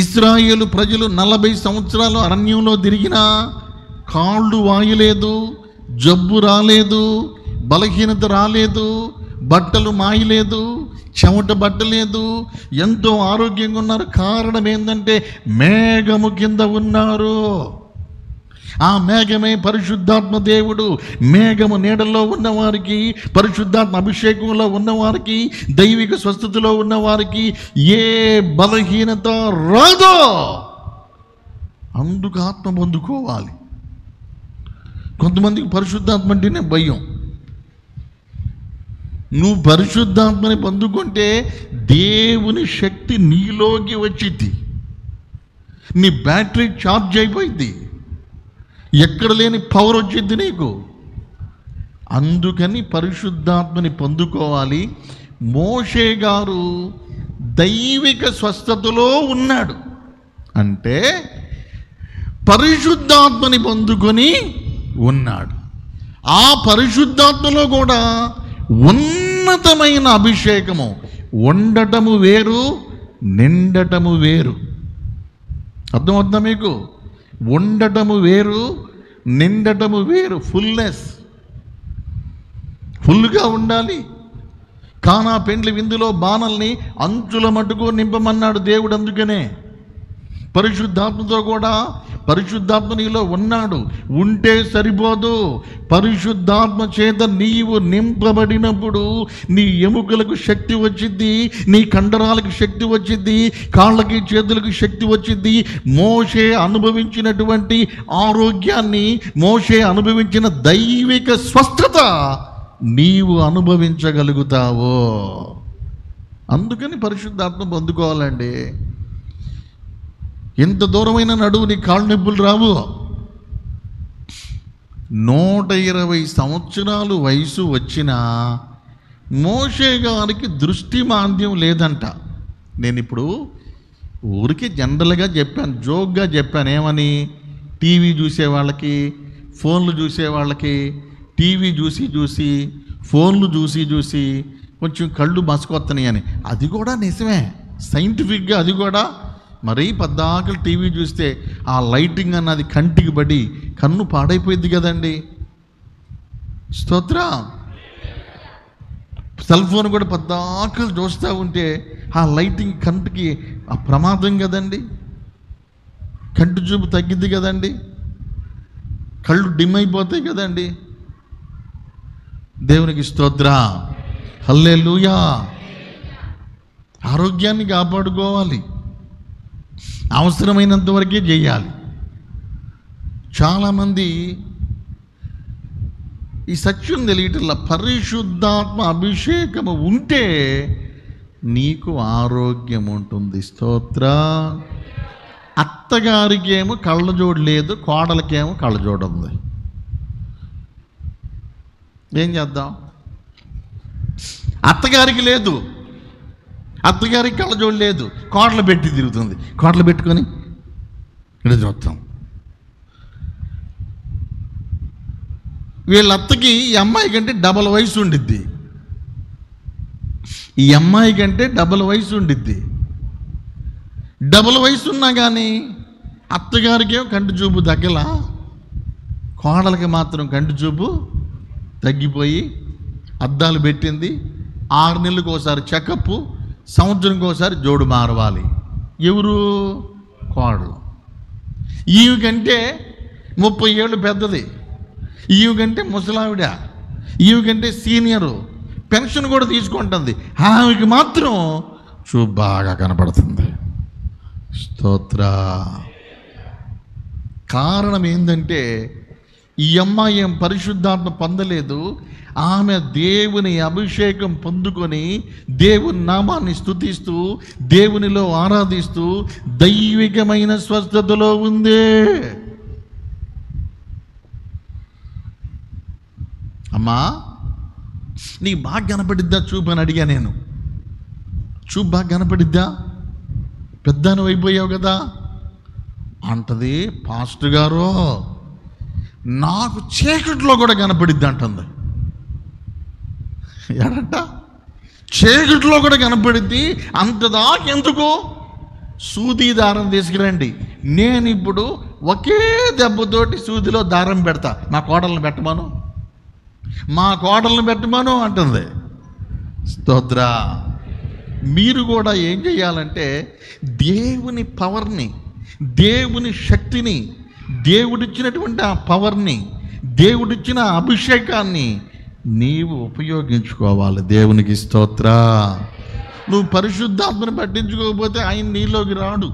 ఇశ్రాయేలు ప్రజలు 40 సంవత్సరాలు అరణ్యంలో తిరిగినా కాళ్ళు వాయలేదు, జబ్బు రాలేదు, బలహీనత రాలేదు, బట్టలు మాయలేదు, చెమట బట్టలేదు, ఎంతో ఆరోగ్యంగా ఉన్నారు. కారణం ఏంటంటే మేఘము కింద ఉన్నారు. ఆ మేఘమే పరిశుద్ధాత్మ దేవుడు. మేఘము నీడల్లో ఉన్నవారికి, పరిశుద్ధాత్మ అభిషేకంలో ఉన్నవారికి, దైవిక స్వస్థతలో ఉన్నవారికి ఏ బలహీనత రాదో. అందుకు ఆత్మ పొందుకోవాలి. కొంతమందికి పరిశుద్ధాత్మ అంటేనే భయం. నువ్వు పరిశుద్ధాత్మని పొందుకుంటే దేవుని శక్తి నీలోకి వచ్చింది, నీ బ్యాటరీ ఛార్జ్ అయిపోయింది, ఎక్కడ లేని పవర్ వచ్చింది నీకు. అందుకని పరిశుద్ధాత్మని పొందుకోవాలి. మోషే గారు దైవిక స్వస్థతలో ఉన్నాడు అంటే పరిశుద్ధాత్మని పొందుకొని ఉన్నాడు. ఆ పరిశుద్ధాత్మలో కూడా ఉన్నతమైన అభిషేకము. ఉండటము వేరు, నిండటము వేరు. అర్థమవుతుందా మీకు? ఉండటము వేరు, నిండటము వేరు. ఫుల్గా ఉండాలి. కానా పెండ్లి విందులో బాణల్ని అంచుల మటుకు నింపమన్నాడు దేవుడు. అందుకనే పరిశుద్ధాత్మతో కూడా, పరిశుద్ధాత్మ నీలో ఉన్నాడు. ఉంటే సరిపోదు, పరిశుద్ధాత్మ చేత నీవు నింపబడినప్పుడు నీ ఎముకలకు శక్తి వచ్చింది, నీ కండరాలకు శక్తి వచ్చింది, కాళ్ళకి చేతులకు శక్తి వచ్చింది. మోషే అనుభవించినటువంటి ఆరోగ్యాన్ని, మోషే అనుభవించిన దైవిక స్వస్థత నీవు అనుభవించగలుగుతావు. అందుకని పరిశుద్ధాత్మ పొందుకోవాలండి. ఎంత దూరమైన నడువు, నీ కాళ్ళు నొప్పులు రావు. 120 సంవత్సరాలు వయసు వచ్చినా మోషే గారికి దృష్టి మాంద్యం లేదంట. నేను ఇప్పుడు ఊరికి జనరల్గా చెప్పాను, జోక్గా చెప్పాను. ఏమని? టీవీ చూసేవాళ్ళకి, ఫోన్లు చూసేవాళ్ళకి, టీవీ చూసి ఫోన్లు చూసి కొంచెం కళ్ళు మసకొత్తని అని. అది కూడా నిజమే, సైంటిఫిక్గా అది కూడా. మరీ పద్దాకలు టీవీ చూస్తే ఆ లైటింగ్ అన్నది కంటికి పడి కన్ను పాడైపోయింది కదండి. స్తోత్రం. సెల్ ఫోన్ కూడా పద్దాకలు చూస్తూ ఉంటే ఆ లైటింగ్ కంటికి ఆ ప్రమాదం కదండి. కంటి చూపు తగ్గిద్ది కదండి, కళ్ళు డిమ్ అయిపోతాయి కదండి. దేవునికి స్తోత్రం, హల్లెలూయా. ఆరోగ్యాన్ని కాపాడుకోవాలి, అవసరమైనంత వరకే చేయాలి. చాలామంది ఈ సత్యం తెలియటల్లా. పరిశుద్ధాత్మ అభిషేకము ఉంటే నీకు ఆరోగ్యం ఉంటుంది. స్తోత్ర. అత్తగారికి ఏమో కళ్ళజోడు లేదు, కోడలకేమో కళ్ళజోడు ఉంది. ఏం చేద్దాం? అత్తగారికి లేదు, అత్తగారికి కళ్ళజోడు లేదు, కోడలు పెట్టి తిరుగుతుంది. కోడలు పెట్టుకొని ఇక్కడ చూస్తాం. వీళ్ళ అత్తకి ఈ అమ్మాయి కంటే డబల్ వయసు ఉండిద్ది, ఈ అమ్మాయి కంటే డబల్ వయసు ఉండిద్ది. డబల్ వయసు ఉన్నా కానీ అత్తగారికేమో కంటి చూపు తగ్గల, కోడలకి మాత్రం కంటి చూపు తగ్గిపోయి అద్దాలు పెట్టింది. 6 నెలలకు ఒకసారి చెకప్, సంవత్సరంకి ఒకసారి జోడు మారవాలి. ఎవరు? కోడలు. ఈమె కంటే 30 ఏళ్ళు పెద్దది, ఈమె కంటే ముసలావిడ, ఈమె కంటే సీనియరు, పెన్షన్ కూడా తీసుకుంటుంది. ఆమెకి మాత్రం చూపు బాగా కనపడుతుంది. స్తోత్ర. కారణం ఏంటంటే ఈ అమ్మాయి ఏం పరిశుద్ధాత్మ పొందలేదు, ఆమె దేవుని అభిషేకం పొందుకొని దేవుని నామాన్ని స్తుతిస్తూ దేవునిలో ఆరాధిస్తూ దైవికమైన స్వస్థతలో ఉంది. అమ్మా, నీకు బాగా కనపడిద్దా చూపు అని అడిగా నేను. చూపు బాగా కనపడిద్దా? పెద్దను అయిపోయావు కదా అంటది. పాస్టర్ గారు, నాకు చీకట్లో కూడా కనపడిద్ది అంటుంది. ఎడంట? చీకట్లో కూడా కనపడిద్ది. అంతదాకెందుకు? సూది దారం తీసుకురండి, నేను ఇప్పుడు ఒకే దెబ్బతోటి సూదిలో దారం పెడతా, మా కోడలను పెట్టమను, మా కోడలను పెట్టమను అంటుంది. స్తోత్ర. మీరు కూడా ఏం చేయాలంటే దేవుని పవర్ని, దేవుని శక్తిని, దేవుడిచ్చినటువంటి ఆ పవర్ని, దేవుడిచ్చిన అభిషేకాన్ని నీవు ఉపయోగించుకోవాలి. దేవునికి స్తోత్ర. నువ్వు పరిశుద్ధాత్మను పట్టించుకోకపోతే ఆయన నీలోకి రాడు.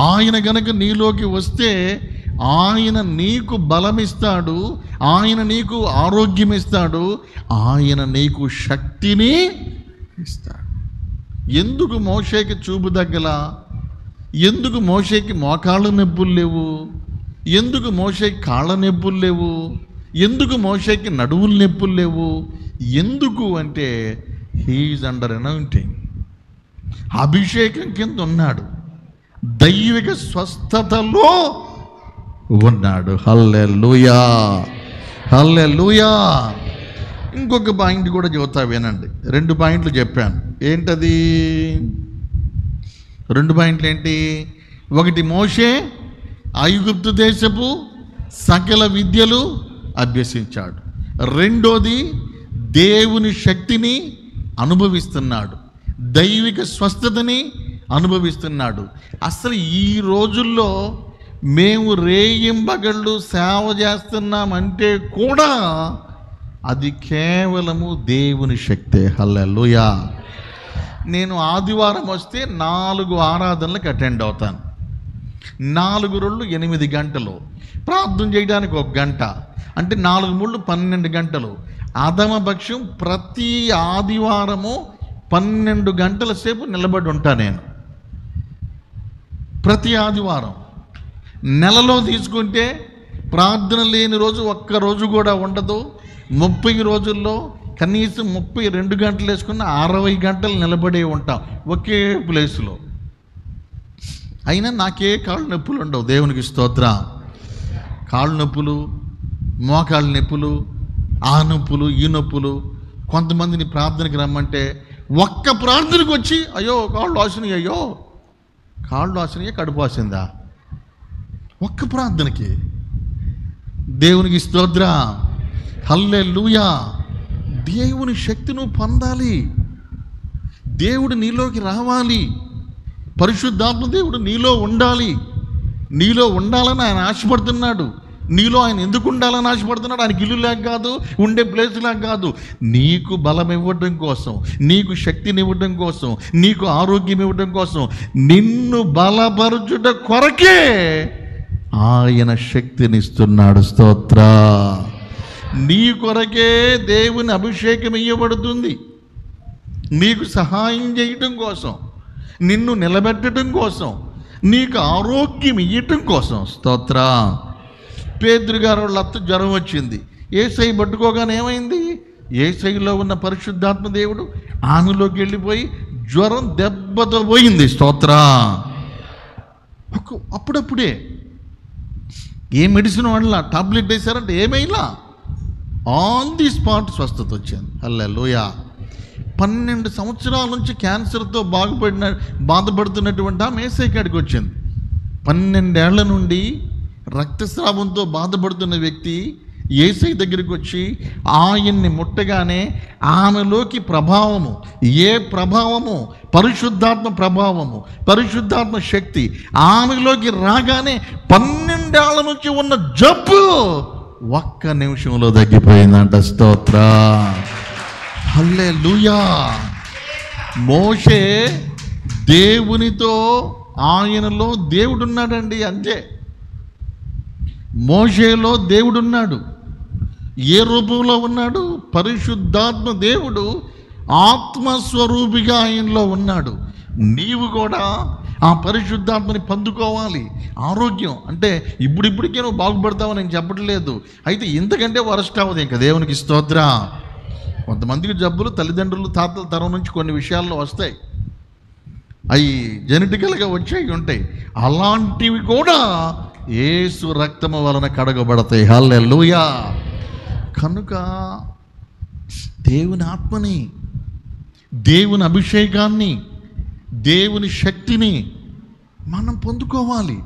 ఆయన గనక నీలోకి వస్తే ఆయన నీకు బలమిస్తాడు, ఆయన నీకు ఆరోగ్యం ఇస్తాడు, ఆయన నీకు శక్తిని ఇస్తాడు. ఎందుకు మోషేకి చూపు తగ్గల? ఎందుకు మోషేకి మోకాళ్ళ నొప్పులు లేవు? ఎందుకు మోషేకి కాళ్ళ నొప్పులు లేవు? ఎందుకు మోషేకి నడువుల నొప్పులు లేవు? ఎందుకు అంటే హీఈస్ అండర్ అనాయింటింగ్, అభిషేకం కింద ఉన్నాడు, దైవిక స్వస్థతలో ఉన్నాడు. హల్లెలూయా, హల్లెలూయా. ఇంకొక పాయింట్ కూడా చెబుతా వినండి. 2 పాయింట్లు చెప్పాను. ఏంటది? 2 పాయింట్లు ఏంటి? 1, మోషే ఐగుప్తు దేశపు సకల విద్యలు అభ్యసించాడు. 2, దేవుని శక్తిని అనుభవిస్తున్నాడు, దైవిక స్వస్థతని అనుభవిస్తున్నాడు. అసలు ఈ రోజుల్లో మేము రేయింబగళ్ళు సేవ చేస్తున్నామంటే కూడా అది కేవలము దేవుని శక్తే. హల్లెలూయా. నేను ఆదివారం వస్తే 4 ఆరాధనలకు అటెండ్ అవుతాను. 4 రోజులు 8 గంటలు, ప్రార్థన చేయడానికి 1 గంట, అంటే 4 3 12 గంటలు. అదమపక్షం ప్రతి ఆదివారము 12 గంటల సేపు నిలబడి ఉంటా నేను, ప్రతి ఆదివారం. నెలలో తీసుకుంటే ప్రార్థన లేని రోజు ఒక్క రోజు కూడా ఉండదు. 30 రోజుల్లో కనీసం 32 గంటలు వేసుకున్న 60 గంటలు నిలబడే ఉంటాం ఒకే ప్లేస్లో. అయినా నాకే కాళ్ళు నొప్పులు ఉండవు. దేవునికి స్తోత్ర. కాళ్ళు నొప్పులు, మోకాళ్ళ నొప్పులు, ఆ నొప్పులు, ఈ నొప్పులు. కొంతమందిని ప్రార్థనకి రమ్మంటే ఒక్క ప్రార్థనకు వచ్చి అయ్యో కాళ్ళు వాసినాయి, అయ్యో కాళ్ళు వాసినాయి, కడుపు వాసిందా, ఒక్క ప్రార్థనకి. దేవునికి స్తోత్ర. హల్లెలూయా. దేవుని శక్తి నువ్వు పొందాలి, దేవుడు నీలోకి రావాలి, పరిశుద్ధాత్మ దేవుడు నీలో ఉండాలి. నీలో ఉండాలని ఆయన ఆశపడుతున్నాడు. నీలో ఆయన ఎందుకు ఉండాలని ఆశపడుతున్నాడు? ఆయనకి ఇల్లు లేక కాదు, ఉండే ప్లేస్ లేక కాదు, నీకు బలం ఇవ్వడం కోసం, నీకు శక్తిని ఇవ్వడం కోసం, నీకు ఆరోగ్యం ఇవ్వడం కోసం, నిన్ను బలపరచుట కొరకే ఆయన శక్తినిస్తున్నాడు. స్తోత్ర. నీ కొరకే దేవుని అభిషేకం ఇవ్వబడుతుంది, నీకు సహాయం చేయటం కోసం, నిన్ను నిలబెట్టడం కోసం, నీకు ఆరోగ్యం ఇవ్వటం కోసం. స్తోత్ర. పేతురు గారు వాళ్ళ అత్త జ్వరం వచ్చింది, యేసయ్య పట్టుకోగానే ఏమైంది? యేసయ్యలో ఉన్న పరిశుద్ధాత్మ దేవుడు ఆమెలోకి వెళ్ళిపోయి జ్వరం దెబ్బతో పోయింది. స్తోత్ర. అప్పుడప్పుడే ఏ మెడిసిన్ వాడలా, టాబ్లెట్ వేశారంటే ఏమైనా ఆన్ ది స్పాట్ స్వస్థత వచ్చింది. హల్లెలూయా. 12 సంవత్సరాల నుంచి క్యాన్సర్తో బాధపడుతున్నటువంటి ఆమె యేసయ్య కాడికి వచ్చింది. 12 ఏళ్ల నుండి రక్తస్రావంతో బాధపడుతున్న వ్యక్తి యేసయ్య దగ్గరికి వచ్చి ఆయన్ని ముట్టగానే ఆమెలోకి ప్రభావము, ఏ ప్రభావము? పరిశుద్ధాత్మ ప్రభావము, పరిశుద్ధాత్మ శక్తి ఆమెలోకి రాగానే 12 ఏళ్ల నుంచి ఉన్న జబ్బు ఒక్క నిమిషంలో తగ్గిపోయిందంట. స్తోత్ర. హల్లెలూయా. మోషే దేవునితో, ఆయనలో దేవుడున్నాడండి, అంతే. మోషేలో దేవుడున్నాడు. ఏ రూపంలో ఉన్నాడు? పరిశుద్ధాత్మ దేవుడు ఆత్మస్వరూపిగా ఆయనలో ఉన్నాడు. నీవు కూడా ఆ పరిశుద్ధాత్మని పొందుకోవాలి. ఆరోగ్యం అంటే ఇప్పుడిప్పటికే నువ్వు బాగుపడతావని నేను చెప్పట్లేదు, అయితే ఇంతకంటే వరస్ట్ అవ్వదు ఇంకా. దేవునికి స్తోత్ర. కొంతమందికి జబ్బులు తల్లిదండ్రులు తాతల తరం నుంచి కొన్ని విషయాల్లో వస్తాయి, అవి జెనెటికల్గా వచ్చేవి ఉంటాయి. అలాంటివి కూడా యేసు రక్తము వలన కడగబడతాయి. హల్లెలూయా. కనుక దేవుని ఆత్మని, దేవుని అభిషేకాన్ని, దేవుని శక్తిని మనం పొందుకోవాలి.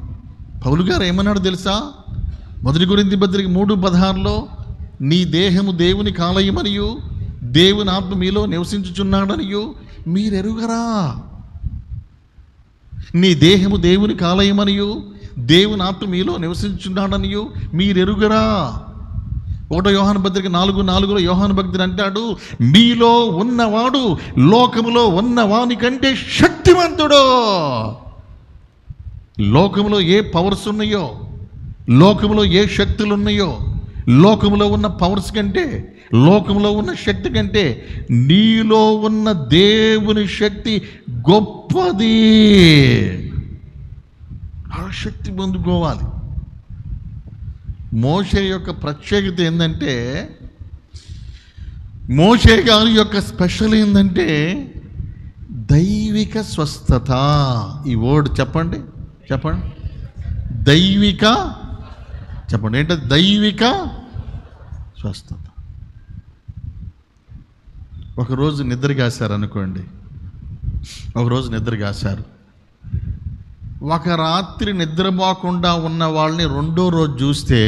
పౌలు గారు ఏమన్నాడు తెలుసా? 1 కొరింథీ పత్రిక 3:16లో నీ దేహము దేవుని ఆలయమనియు దేవుని ఆత్మ మీలో నివసించుచున్నాడనియు మీరెరుగరా? నీ దేహము దేవుని ఆలయమనియు దేవుని ఆత్మ మీలో నివసించుచున్నాడనియు మీరెరుగరా? 1 యోహాను పత్రిక 4:4లో యోహాను భక్తుడు అంటాడు, మీలో ఉన్నవాడు లోకములో ఉన్నవాని కంటే శక్తివంతుడు. లోకములో ఏ పవర్స్ ఉన్నాయో, లోకములో ఏ శక్తులు ఉన్నాయో, లోకములో ఉన్న పవర్స్ కంటే, లోకంలో ఉన్న శక్తి కంటే నీలో ఉన్న దేవుని శక్తి గొప్పది. ఆ శక్తి పొందుకోవాలి. మోషే యొక్క ప్రత్యేకత ఏంటంటే, మోషే గారి యొక్క స్పెషల్ ఏంటంటే దైవిక స్వస్థత. ఈ వర్డ్ చెప్పండి, చెప్పండి. దైవిక, చెప్పండి ఏంటది? దైవిక స్వస్థత. ఒకరోజు నిద్రగాశారు అనుకోండి, ఒకరోజు నిద్రగాశారు. ఒక రాత్రి నిద్రపోకుండా ఉన్న వాళ్ళని రెండో రోజు చూస్తే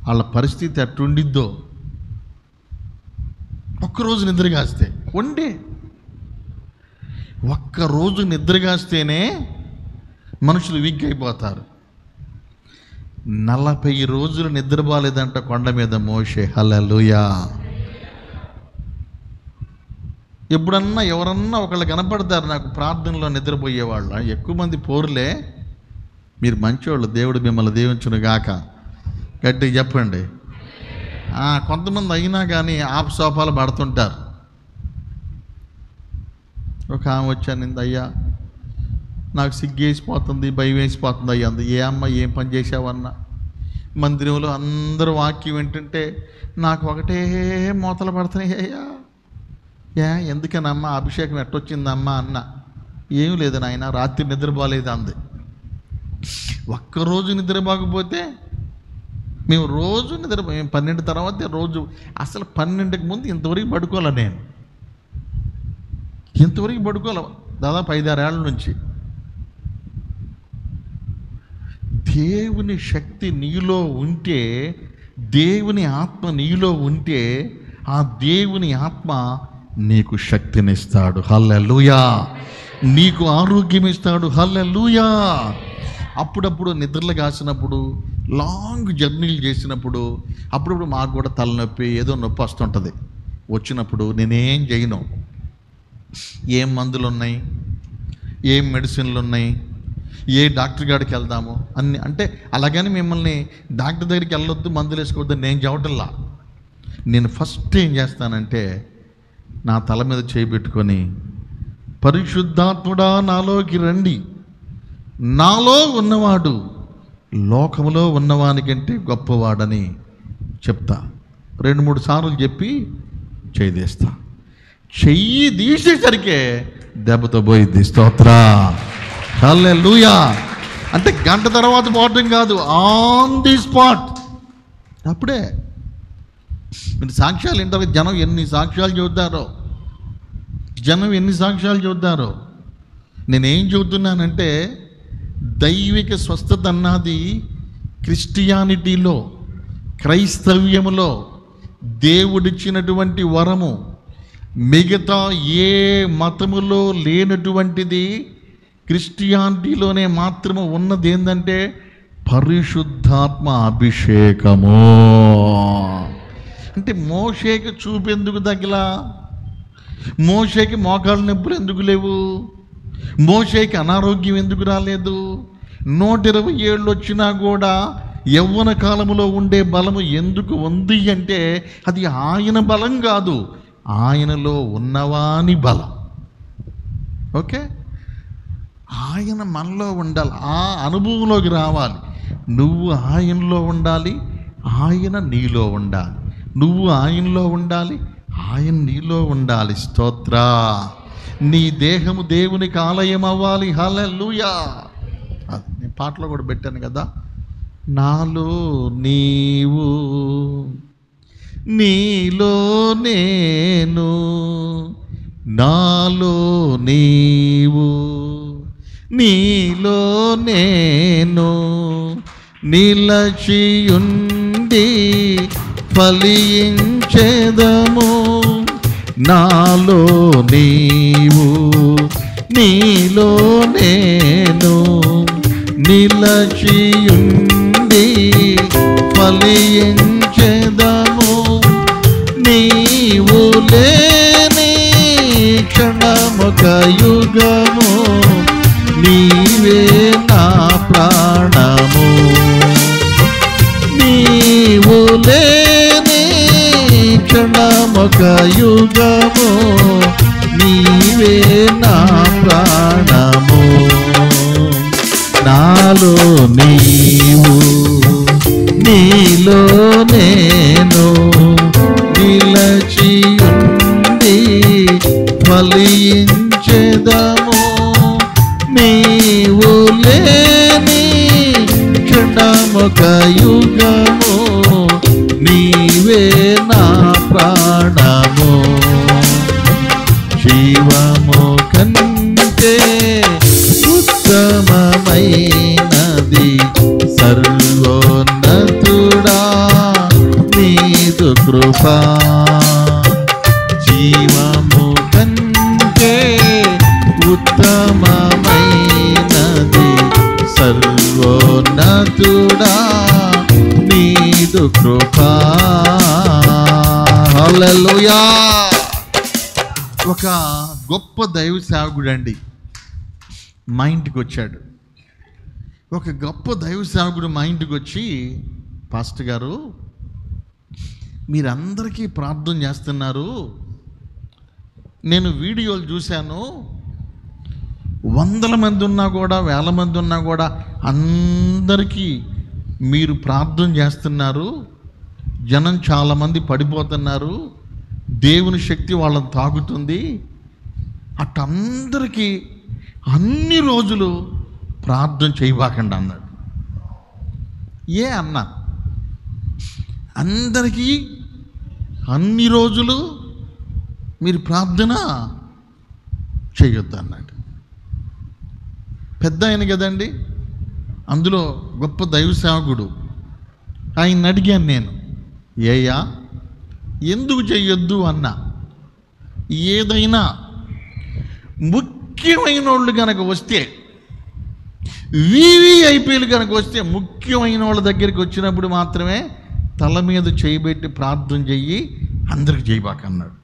వాళ్ళ పరిస్థితి ఎట్టుండిద్దో. ఒక్కరోజు నిద్రగాస్తే ఒక్కరోజు నిద్రగాస్తేనే మనుషులు వీక్ అయిపోతారు. 40 రోజులు నిద్రపోలేదంట కొండ మీద మోషే. హల్లెలూయా. ఎప్పుడన్నా ఎవరన్నా ఒకళ్ళు కనపడతారు నాకు ప్రార్థనలో నిద్రపోయేవాళ్ళ. ఎక్కువ మంది పోరులే. మీరు మంచివాళ్ళు, దేవుడు మిమ్మల్ని దీవించును గాక. గట్టిగా చెప్పండి. కొంతమంది అయినా కానీ ఆపు సోపాలు పడుతుంటారు. ఒక ఆమె వచ్చానింది, అయ్యా నాకు సిగ్గేసిపోతుంది, భయం వేసిపోతుంది అయ్యా. అంది. ఏ అమ్మ ఏం పని చేసావన్నా? మందిరంలో అందరూ వాక్యం వింటుంటే నాకు ఒకటే మూతలు పడుతున్నాయి అయ్యా. ఎందుకనమ్మా? అభిషేకం ఎట్టొచ్చిందమ్మా అన్న. ఏం లేదు నాయన, రాత్రి నిద్రపోలేదు అంది. ఒక్కరోజు నిద్రపోకపోతే మేము రోజు మేము 12 తర్వాతే రోజు, అసలు 12కి ముందు ఇంతవరకు పడుకోలే. నేను ఇంతవరకు పడుకోలే దాదాపు 5-6 ఏళ్ళ నుంచి. దేవుని శక్తి నీలో ఉంటే, దేవుని ఆత్మ నీలో ఉంటే, ఆ దేవుని ఆత్మ నీకు శక్తినిస్తాడు. హల్లెలూయా. నీకు ఆరోగ్యం ఇస్తాడు. హల్లెలూయా. అప్పుడప్పుడు నిద్రలు కాసినప్పుడు, లాంగ్ జర్నీలు చేసినప్పుడు, అప్పుడప్పుడు మాకు కూడా తలనొప్పి, ఏదో నొప్పి వస్తుంటుంది. వచ్చినప్పుడు నేనేం చేయను. ఏం మందులు ఉన్నాయి, ఏం మెడిసిన్లు ఉన్నాయి, ఏ డాక్టర్ గారికి వెళ్దాము అన్ని అంటే అలాగని మిమ్మల్ని డాక్టర్ దగ్గరికి వెళ్ళొద్దు, మందులు వేసుకోవద్దని నేను చెప్పటల్లా. నేను ఫస్ట్ ఏం చేస్తానంటే నా తల మీద చేయిబెట్టుకొని, పరిశుద్ధాత్ముడా నాలోకి రండి, నాలో ఉన్నవాడు లోకములో ఉన్నవానికంటే గొప్పవాడని చెప్తా. 2-3 సార్లు చెప్పి చేయిదేస్తా. చెయ్యి తీసేసరికే దెబ్బతో పోయిద్ది. స్తోత్ర, హల్లెలూయా. అంటే గంట తర్వాత పోవటం కాదు, ఆన్ ది స్పాట్. అప్పుడే మీరు సాక్ష్యాలు వింటారు. జనం ఎన్ని సాక్ష్యాలు చూద్దారో. నేనేం చెబుతున్నానంటే దైవిక స్వస్థత అన్నది క్రిస్టియానిటీలో, క్రైస్తవ్యములో దేవుడిచ్చినటువంటి వరము. మిగతా ఏ మతములో లేనటువంటిది క్రిస్టియానిటీలోనే మాత్రము ఉన్నది. ఏంటంటే పరిశుద్ధాత్మ అభిషేకము. అంటే మోషేకి చూపెందుకు తగిలా? మోషేకి మోకాళ్ళ నొప్పులు ఎందుకు లేవు? మోషేకి అనారోగ్యం ఎందుకు రాలేదు? 120 ఏళ్ళు వచ్చినా కూడా యవ్వన కాలములో ఉండే బలము ఎందుకు ఉంది అంటే అది ఆయన బలం కాదు, ఆయనలో ఉన్నవాని బలం. ఓకే, ఆయన మనలో ఉండాలి, ఆ అనుభవంలోకి రావాలి. నువ్వు ఆయనలో ఉండాలి, ఆయన నీలో ఉండాలి. నువ్వు ఆయనలో ఉండాలి, ఆయన నీలో ఉండాలి. స్తోత్ర. నీ దేహము దేవునికి ఆలయం అవ్వాలి. హల్లెలూయా. అది నేను పాటలో కూడా పెట్టాను కదా, నాలో నీవు నీలో నేను, నాలో నీవు నీలో నేను, నిలచియుండి ఫలించెదము. నాలో నీవు నీలో నేను, నిలచియుండి ఫలించెదము. నీవు లేని క్షణమొక యుగము, నీవే నా ప్రాణము. నీవు లేని క్షణమొక యుగము, నీవే నా ప్రాణము. నాలో నీవు నీలో నేను, నిలచియుండి ఫలించెదము. నీవు లేని క్షణమొక యుగము, నీవే నా ప్రాణము. జీవము కంటే ఉత్తమమైనది సర్వోన్నతుడా నీదు కృపా. జీవము కంటే ఉత్తమమైనది సర్వోన్నతుడా నీదు కృపా. హల్లెలూయా. ఒక గొప్ప దైవ సేవకుడు అండి మా ఇంటికి వచ్చాడు. ఒక గొప్ప దైవ సేవకుడు మా ఇంటికి వచ్చి, పాస్టర్ గారు మీరందరికీ ప్రార్థన చేస్తున్నారు, నేను వీడియోలు చూశాను, 100 మంది ఉన్నా కూడా 1000 మంది ఉన్నా కూడా అందరికీ మీరు ప్రార్థన చేస్తున్నారు, జనం చాలామంది పడిపోతున్నారు, దేవుని శక్తి వాళ్ళని తాకుతుంది, అటందరికీ అన్ని రోజులు ప్రార్థన చేయబాకండి అన్నాడు. అన్నా అందరికీ అన్ని రోజులు మీరు ప్రార్థన చేయొద్దు అన్నాడు. పెద్ద ఆయన కదండి, అందులో గొప్ప దైవ సేవకుడు. ఆయన అడిగాను నేను, ఏయ్యా ఎందుకు చెయ్యొద్దు అన్నా. ఏదైనా ముఖ్యమైన వాళ్ళు కనుక వస్తే, VVIPలు కనుక వస్తే, ముఖ్యమైన వాళ్ళ దగ్గరికి వచ్చినప్పుడు మాత్రమే తల మీద చేయబెట్టి ప్రార్థన చెయ్యి, అందరికి చేయబాకన్నాడు.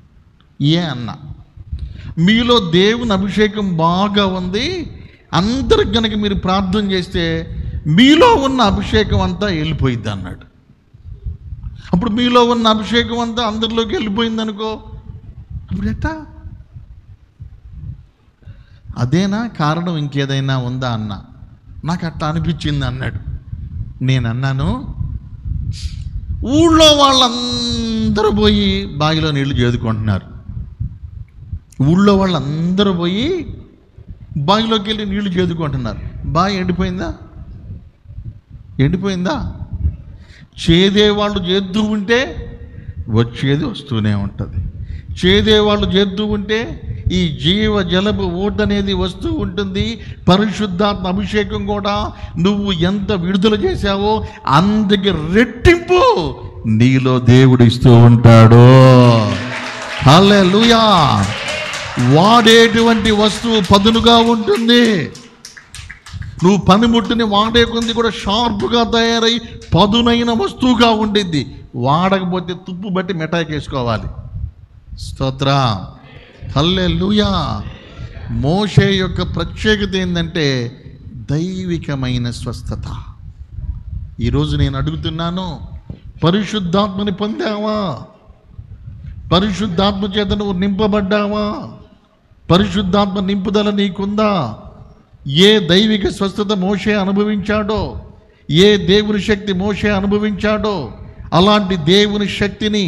అన్నా మీలో దేవుని అభిషేకం బాగా ఉంది, అందరికి కనుక మీరు ప్రార్థన చేస్తే మీలో ఉన్న అభిషేకం అంతా వెళ్ళిపోయిద్ది అన్నాడు. అప్పుడు మీలో ఉన్న అభిషేకం అంతా అందరిలోకి వెళ్ళిపోయింది అనుకో, అప్పుడు ఎట్టా? అదేనా కారణం, ఇంకేదైనా ఉందా అన్న? నాకు అట్లా అనిపించింది అన్నాడు. నేను అన్నాను, ఊళ్ళో వాళ్ళందరూ పోయి బావిలో నీళ్లు చేదుకుంటున్నారు. ఊళ్ళో వాళ్ళందరూ పోయి బావిలోకి వెళ్ళి నీళ్లు చేదుకుంటున్నారు. బావి ఎండిపోయిందా? ఎండిపోయిందా? చేదేవాళ్ళు చేద్దు ఉంటే వచ్చేది వస్తూనే ఉంటుంది. చేదేవాళ్ళు చేద్దు ఉంటే ఈ జీవ జలపు ఊట అనేది వస్తూ ఉంటుంది. పరిశుద్ధాత్మ అభిషేకం కూడా నువ్వు ఎంత విడుదల చేశావో అందుకే రెట్టింపు నీలో దేవుడు ఇస్తూ ఉంటాడు. హల్లెలూయా. వాడేటువంటి వస్తువు పదునుగా ఉంటుంది. నువ్వు పనిముట్టుని వాడే కొంది కూడా షార్ప్గా తయారై పదునైన వస్తువుగా ఉండిద్ది. వాడకపోతే తుప్పు బట్టి మిఠాయికేసుకోవాలి. స్తోత్రం. హల్లెలూయా. మోషే యొక్క ప్రత్యేకత ఏంటంటే దైవికమైన స్వస్థత. ఈరోజు నేను అడుగుతున్నాను, పరిశుద్ధాత్మని పొందావా? పరిశుద్ధాత్మ చేత నువ్వు నింపబడ్డావా? పరిశుద్ధాత్మ నింపుదల నీకుందా? ఏ దైవిక స్వస్థత మోషే అనుభవించాడో, ఏ దేవుని శక్తి మోషే అనుభవించాడో అలాంటి దేవుని శక్తిని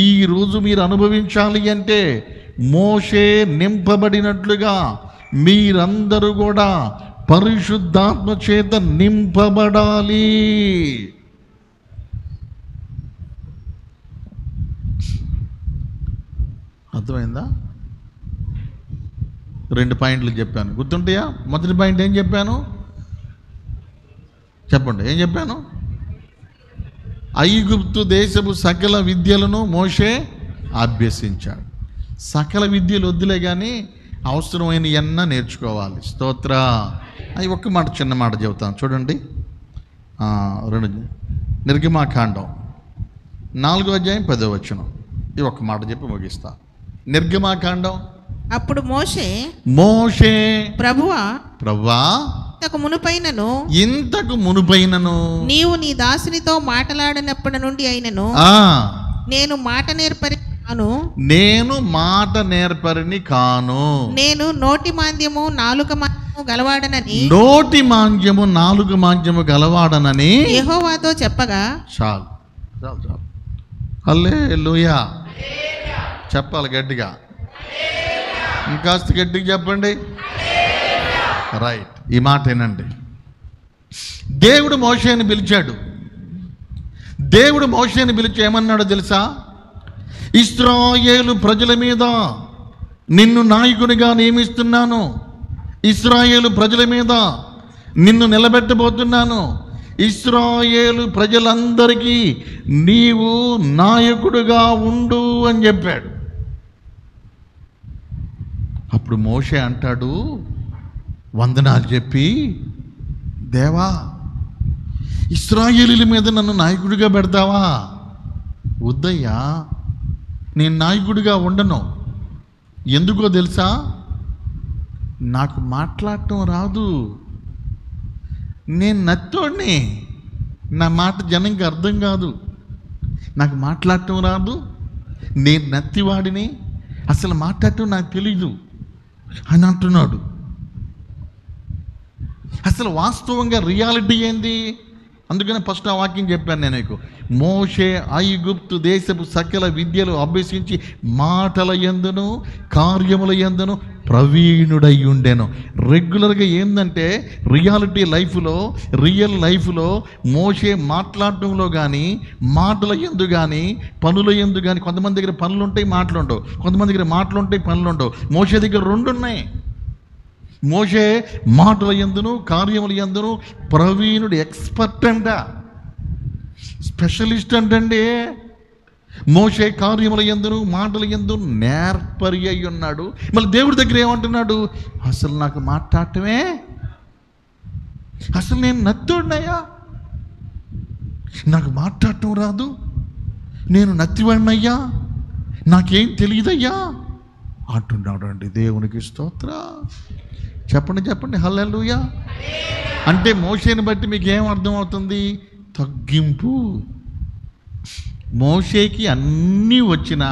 ఈరోజు మీరు అనుభవించాలి అంటే మోషే నింపబడినట్లుగా మీరందరూ కూడా పరిశుద్ధాత్మ చేత నింపబడాలి. అర్థమైందా? 2 పాయింట్లు చెప్పాను, గుర్తుంటాయా? మొదటి పాయింట్ ఏం చెప్పాను? చెప్పండి, ఏం చెప్పాను? ఐగుప్తు దేశపు సకల విద్యలను మోషే అభ్యసించాడు. సకల విద్యలు వద్దులే కానీ అవసరమైన ఎన్న నేర్చుకోవాలి. స్తోత్ర. అవి ఒక్క మాట, చిన్న మాట చెబుతాను చూడండి. 2 నిర్గమాకాండం 4వ అధ్యాయం 10వ వచనం. ఈ ఒక్క మాట చెప్పి ముగిస్తా. నిర్గమాకాండం. అప్పుడు మోషే ప్రభువా ఇంతకు మునుపైనను నీవు నీ దాసునితో మాట్లాడినప్పటి నుండి అయినను నేను మాట నేర్పరిని కాను. నేను నోటి మాంద్యము నాలుక మాంద్యము గలవాడనని యెహోవాతో చెప్పగా. చాలు. హల్లెలూయా. చెప్పాలి గట్టిగా, ఇంకాస్త గట్టిగా చెప్పండి. రైట్. ఈ మాట ఏనండి. దేవుడు మోషేని పిలిచాడు. దేవుడు మోషేని పిలిచి ఏమన్నాడో తెలుసా? ఇశ్రాయేలు ప్రజల మీద నిన్ను నాయకునిగా నియమిస్తున్నాను. ఇశ్రాయేలు ప్రజల మీద నిన్ను నిలబెట్టబోతున్నాను. ఇశ్రాయేలు ప్రజలందరికీ నీవు నాయకుడుగా ఉండు అని చెప్పాడు. అప్పుడు మోషే అంటాడు, వందనాలు చెప్పి, దేవా ఇశ్రాయేలీల మీద నన్ను నాయకుడిగా పెడతావా? వద్దయ్యా, నేను నాయకుడిగా ఉండను. ఎందుకో తెలుసా? నాకు మాట్లాడటం రాదు. నేను నత్తోడిని. నా మాట జనంకి అర్థం కాదు. నాకు మాట్లాడటం రాదు. నేను నత్తివాడిని. అసలు మాట్లాడటం నాకు తెలీదు అని అంటున్నాడు. అసలు వాస్తవంగా రియాలిటీ ఏంది? అందుకనే ఫస్ట్ ఆ వాక్యం చెప్పాను నేను మీకు. మోషే ఐగుప్తు దేశపు సకల విద్యలు అభ్యసించి మాటల యందును కార్యముల యందును ప్రవీణుడై ఉండెను. రెగ్యులర్గా ఏంటంటే రియల్ లైఫ్లో మోషే మాట్లాడటంలో కానీ, మాటల యందు కానీ, పనుల యందు కానీ, కొంతమంది దగ్గర పనులు ఉంటాయి, మాటలు ఉండవు. కొంతమంది దగ్గర మాటలు ఉంటాయి, పనులు ఉండవు. మోషే దగ్గర 2 ఉన్నాయి. మోషే మాటల యందును కార్యముల యందును ప్రవీణుడు, ఎక్స్పర్ట్ అంట, స్పెషలిస్ట్ అంటండి. మోషే కార్యముల యందును మాటల యందు నేర్పరి అయి ఉన్నాడు. మళ్ళీ దేవుడి దగ్గర ఏమంటున్నాడు? అసలు నాకు మాట్లాడటమే, అసలు నేను నత్తోడినయ్యా, నాకు మాట్లాడటం రాదు, నేను నత్తివాడినయ్యా, నాకేం తెలియదయ్యా అంటున్నాడు అండి. దేవునికి స్తోత్రం. చెప్పండి హల్లెలూయా. అంటే మోషేని బట్టి మీకు ఏం అర్థమవుతుంది? తగ్గింపు. మోషేకి అన్నీ వచ్చినా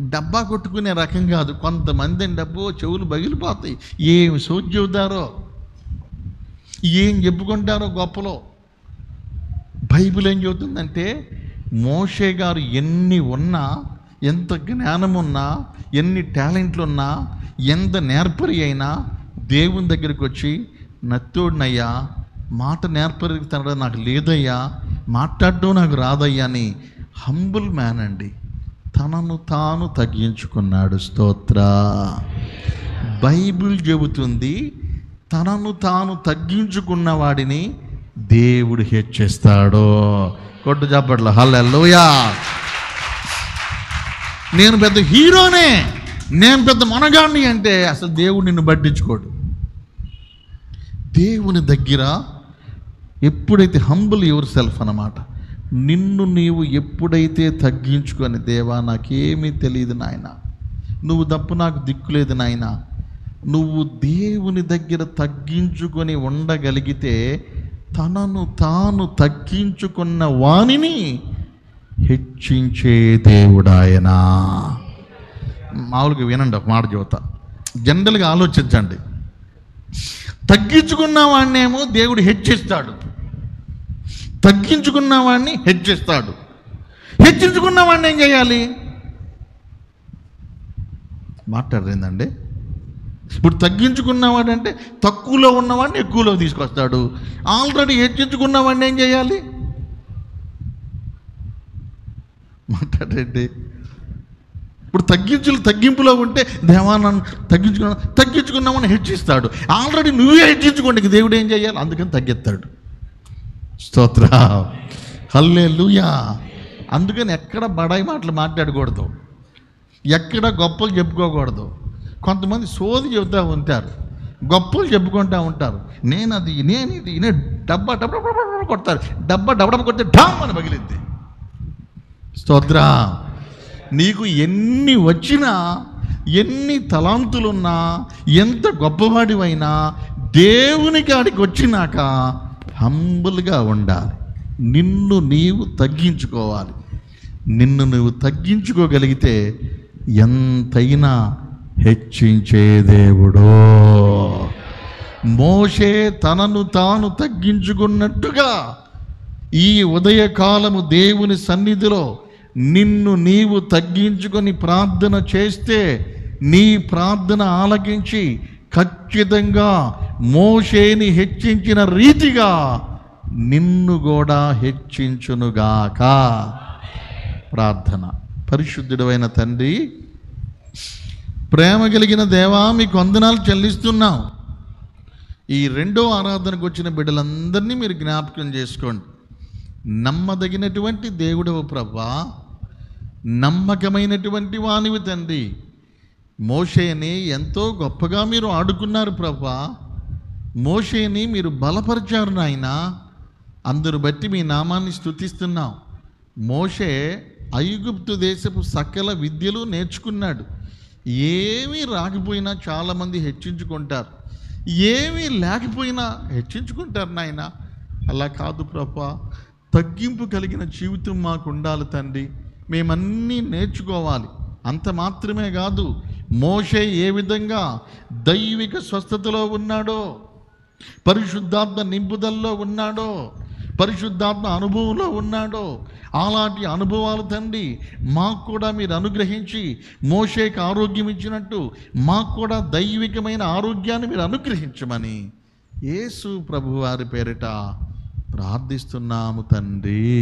డబ్బా కొట్టుకునే రకం కాదు. కొంతమంది డబ్బు చెవులు పగిలిపోతాయి. ఏం సోది చెబుతారో, ఏం చెప్పుకుంటారో గొప్పలో. బైబిల్ ఏం చెబుతుందంటే మోషే గారు ఎన్ని ఉన్నా, ఎంత జ్ఞానం ఉన్నా, ఎన్ని టాలెంట్లు ఉన్నా, ఎంత నేర్పరి అయినా దేవుని దగ్గరికి వచ్చి నత్తోడినయ్యా, మాట నేర్పరి తనడం నాకు లేదయ్యా, మాట్లాడడం నాకు రాదయ్యా అని హంబుల్ మ్యాన్ అండి. తనను తాను తగ్గించుకున్నాడు. స్తోత్ర. బైబిల్ చెబుతుంది తనను తాను తగ్గించుకున్న వాడిని దేవుడు హెచ్చిస్తాడు. కొట్టు చప్పట్ల హల్లెలూయా. నేను పెద్ద హీరోనే, నేను పెద్ద మనగాడిని అంటే అసలు దేవుడు నిన్ను పట్టించుకోడు. దేవుని దగ్గర ఎప్పుడైతే హంబుల్ యువర్ సెల్ఫ్ అన్నమాట, నిన్ను నీవు ఎప్పుడైతే తగ్గించుకొని, దేవా నాకేమీ తెలియదు నాయన, నువ్వు తప్ప నాకు దిక్కులేదు నాయన, నువ్వు దేవుని దగ్గర తగ్గించుకొని ఉండగలిగితే తనను తాను తగ్గించుకున్న వానిని హెచ్చించే దేవుడాయన. మామూలుగా వినండి, ఒక మాట చెబుతా, జనరల్గా ఆలోచించండి. తగ్గించుకున్న వాడినేమో దేవుడు హెచ్చిస్తాడు, తగ్గించుకున్న వాడిని హెచ్చిస్తాడు. హెచ్చించుకున్న వాడిని ఏం చేయాలి? మాట్లాడరేందండి. ఇప్పుడు తగ్గించుకున్నవాడు అంటే తక్కువలో ఉన్నవాడిని ఎక్కువలో తీసుకొస్తాడు. ఆల్రెడీ హెచ్చించుకున్నవాడిని ఏం చేయాలి? మాట్లాడండి. ఇప్పుడు తగ్గింపులో ఉంటే దేవా నన్ను తగ్గించుకున్నామని హెచ్చిస్తాడు. ఆల్రెడీ నువ్వే హెచ్చించుకోండి, దేవుడు ఏం చేయాలి? అందుకని తగ్గిస్తాడు. స్తోత్ర హల్లెలూయా. అందుకని ఎక్కడ బడాయి మాటలు మాట్లాడకూడదు, ఎక్కడ గొప్పలు చెప్పుకోకూడదు. కొంతమంది సోది చెబుతూ ఉంటారు, గొప్పలు చెప్పుకుంటూ ఉంటారు. నేను ఇది డబ్బా కొడతారు, డబ్బా కొడితే ఢామ్ అని పగిలిద్ది. స్తోత్ర. నీకు ఎన్ని వచ్చినా, ఎన్ని తలాంతులున్నా, ఎంత గొప్పవాడివైనా దేవుని కాడికి వచ్చినాక హంబుల్గా ఉండాలి. నిన్ను నీవు తగ్గించుకోవాలి. నిన్ను నువ్వు తగ్గించుకోగలిగితే ఎంతైనా హెచ్చించే దేవుడు. మోషే తనను తాను తగ్గించుకున్నట్టుగా ఈ ఉదయకాలము దేవుని సన్నిధిలో నిన్ను నీవు తగ్గించుకొని ప్రార్థన చేస్తే నీ ప్రార్థన ఆలకించి ఖచ్చితంగా మోషేని హెచ్చించిన రీతిగా నిన్ను కూడా హెచ్చించునుగాక. ప్రార్థన. పరిశుద్ధుడైన తండ్రి, ప్రేమ కలిగిన దేవా, మీకు వందనాలు చెల్లిస్తున్నాం. ఈ రెండో ఆరాధనకు వచ్చిన బిడ్డలందరినీ మీరు జ్ఞాపకం చేసుకోండి. నమ్మదగినటువంటి దేవుడవు ప్రభువా, నమ్మకమైనటువంటి వానివి తండ్రి. మోషేని ఎంతో గొప్పగా మీరు ఆడుకున్నారు ప్రభువా. మోషేని మీరు బలపరిచారు నాయన. అందరు బట్టి మీ నామాన్ని స్తుతిస్తున్నాం. మోషే ఐగుప్తు దేశపు సకల విద్యలు నేర్చుకున్నాడు. ఏమీ రాకపోయినా చాలామంది హెచ్చించుకుంటారు, ఏమీ లేకపోయినా హెచ్చించుకుంటారు నాయన. అలా కాదు ప్రభువా, తగ్గింపు కలిగిన జీవితం మాకు ఉండాలి తండ్రి. మేమన్నీ నేర్చుకోవాలి. అంత మాత్రమే కాదు, మోషే ఏ విధంగా దైవిక స్వస్థతలో ఉన్నాడో, పరిశుద్ధాత్మ నింపుదల్లో ఉన్నాడో, పరిశుద్ధాత్మ అనుభవంలో ఉన్నాడో, అలాంటి అనుభవాలు తండ్రి మాకు కూడా మీరు అనుగ్రహించి, మోషేకి ఆరోగ్యం ఇచ్చినట్టు మాకు కూడా దైవికమైన ఆరోగ్యాన్ని మీరు అనుగ్రహించమని యేసు ప్రభువారి పేరిట ప్రార్థిస్తున్నాము తండ్రి.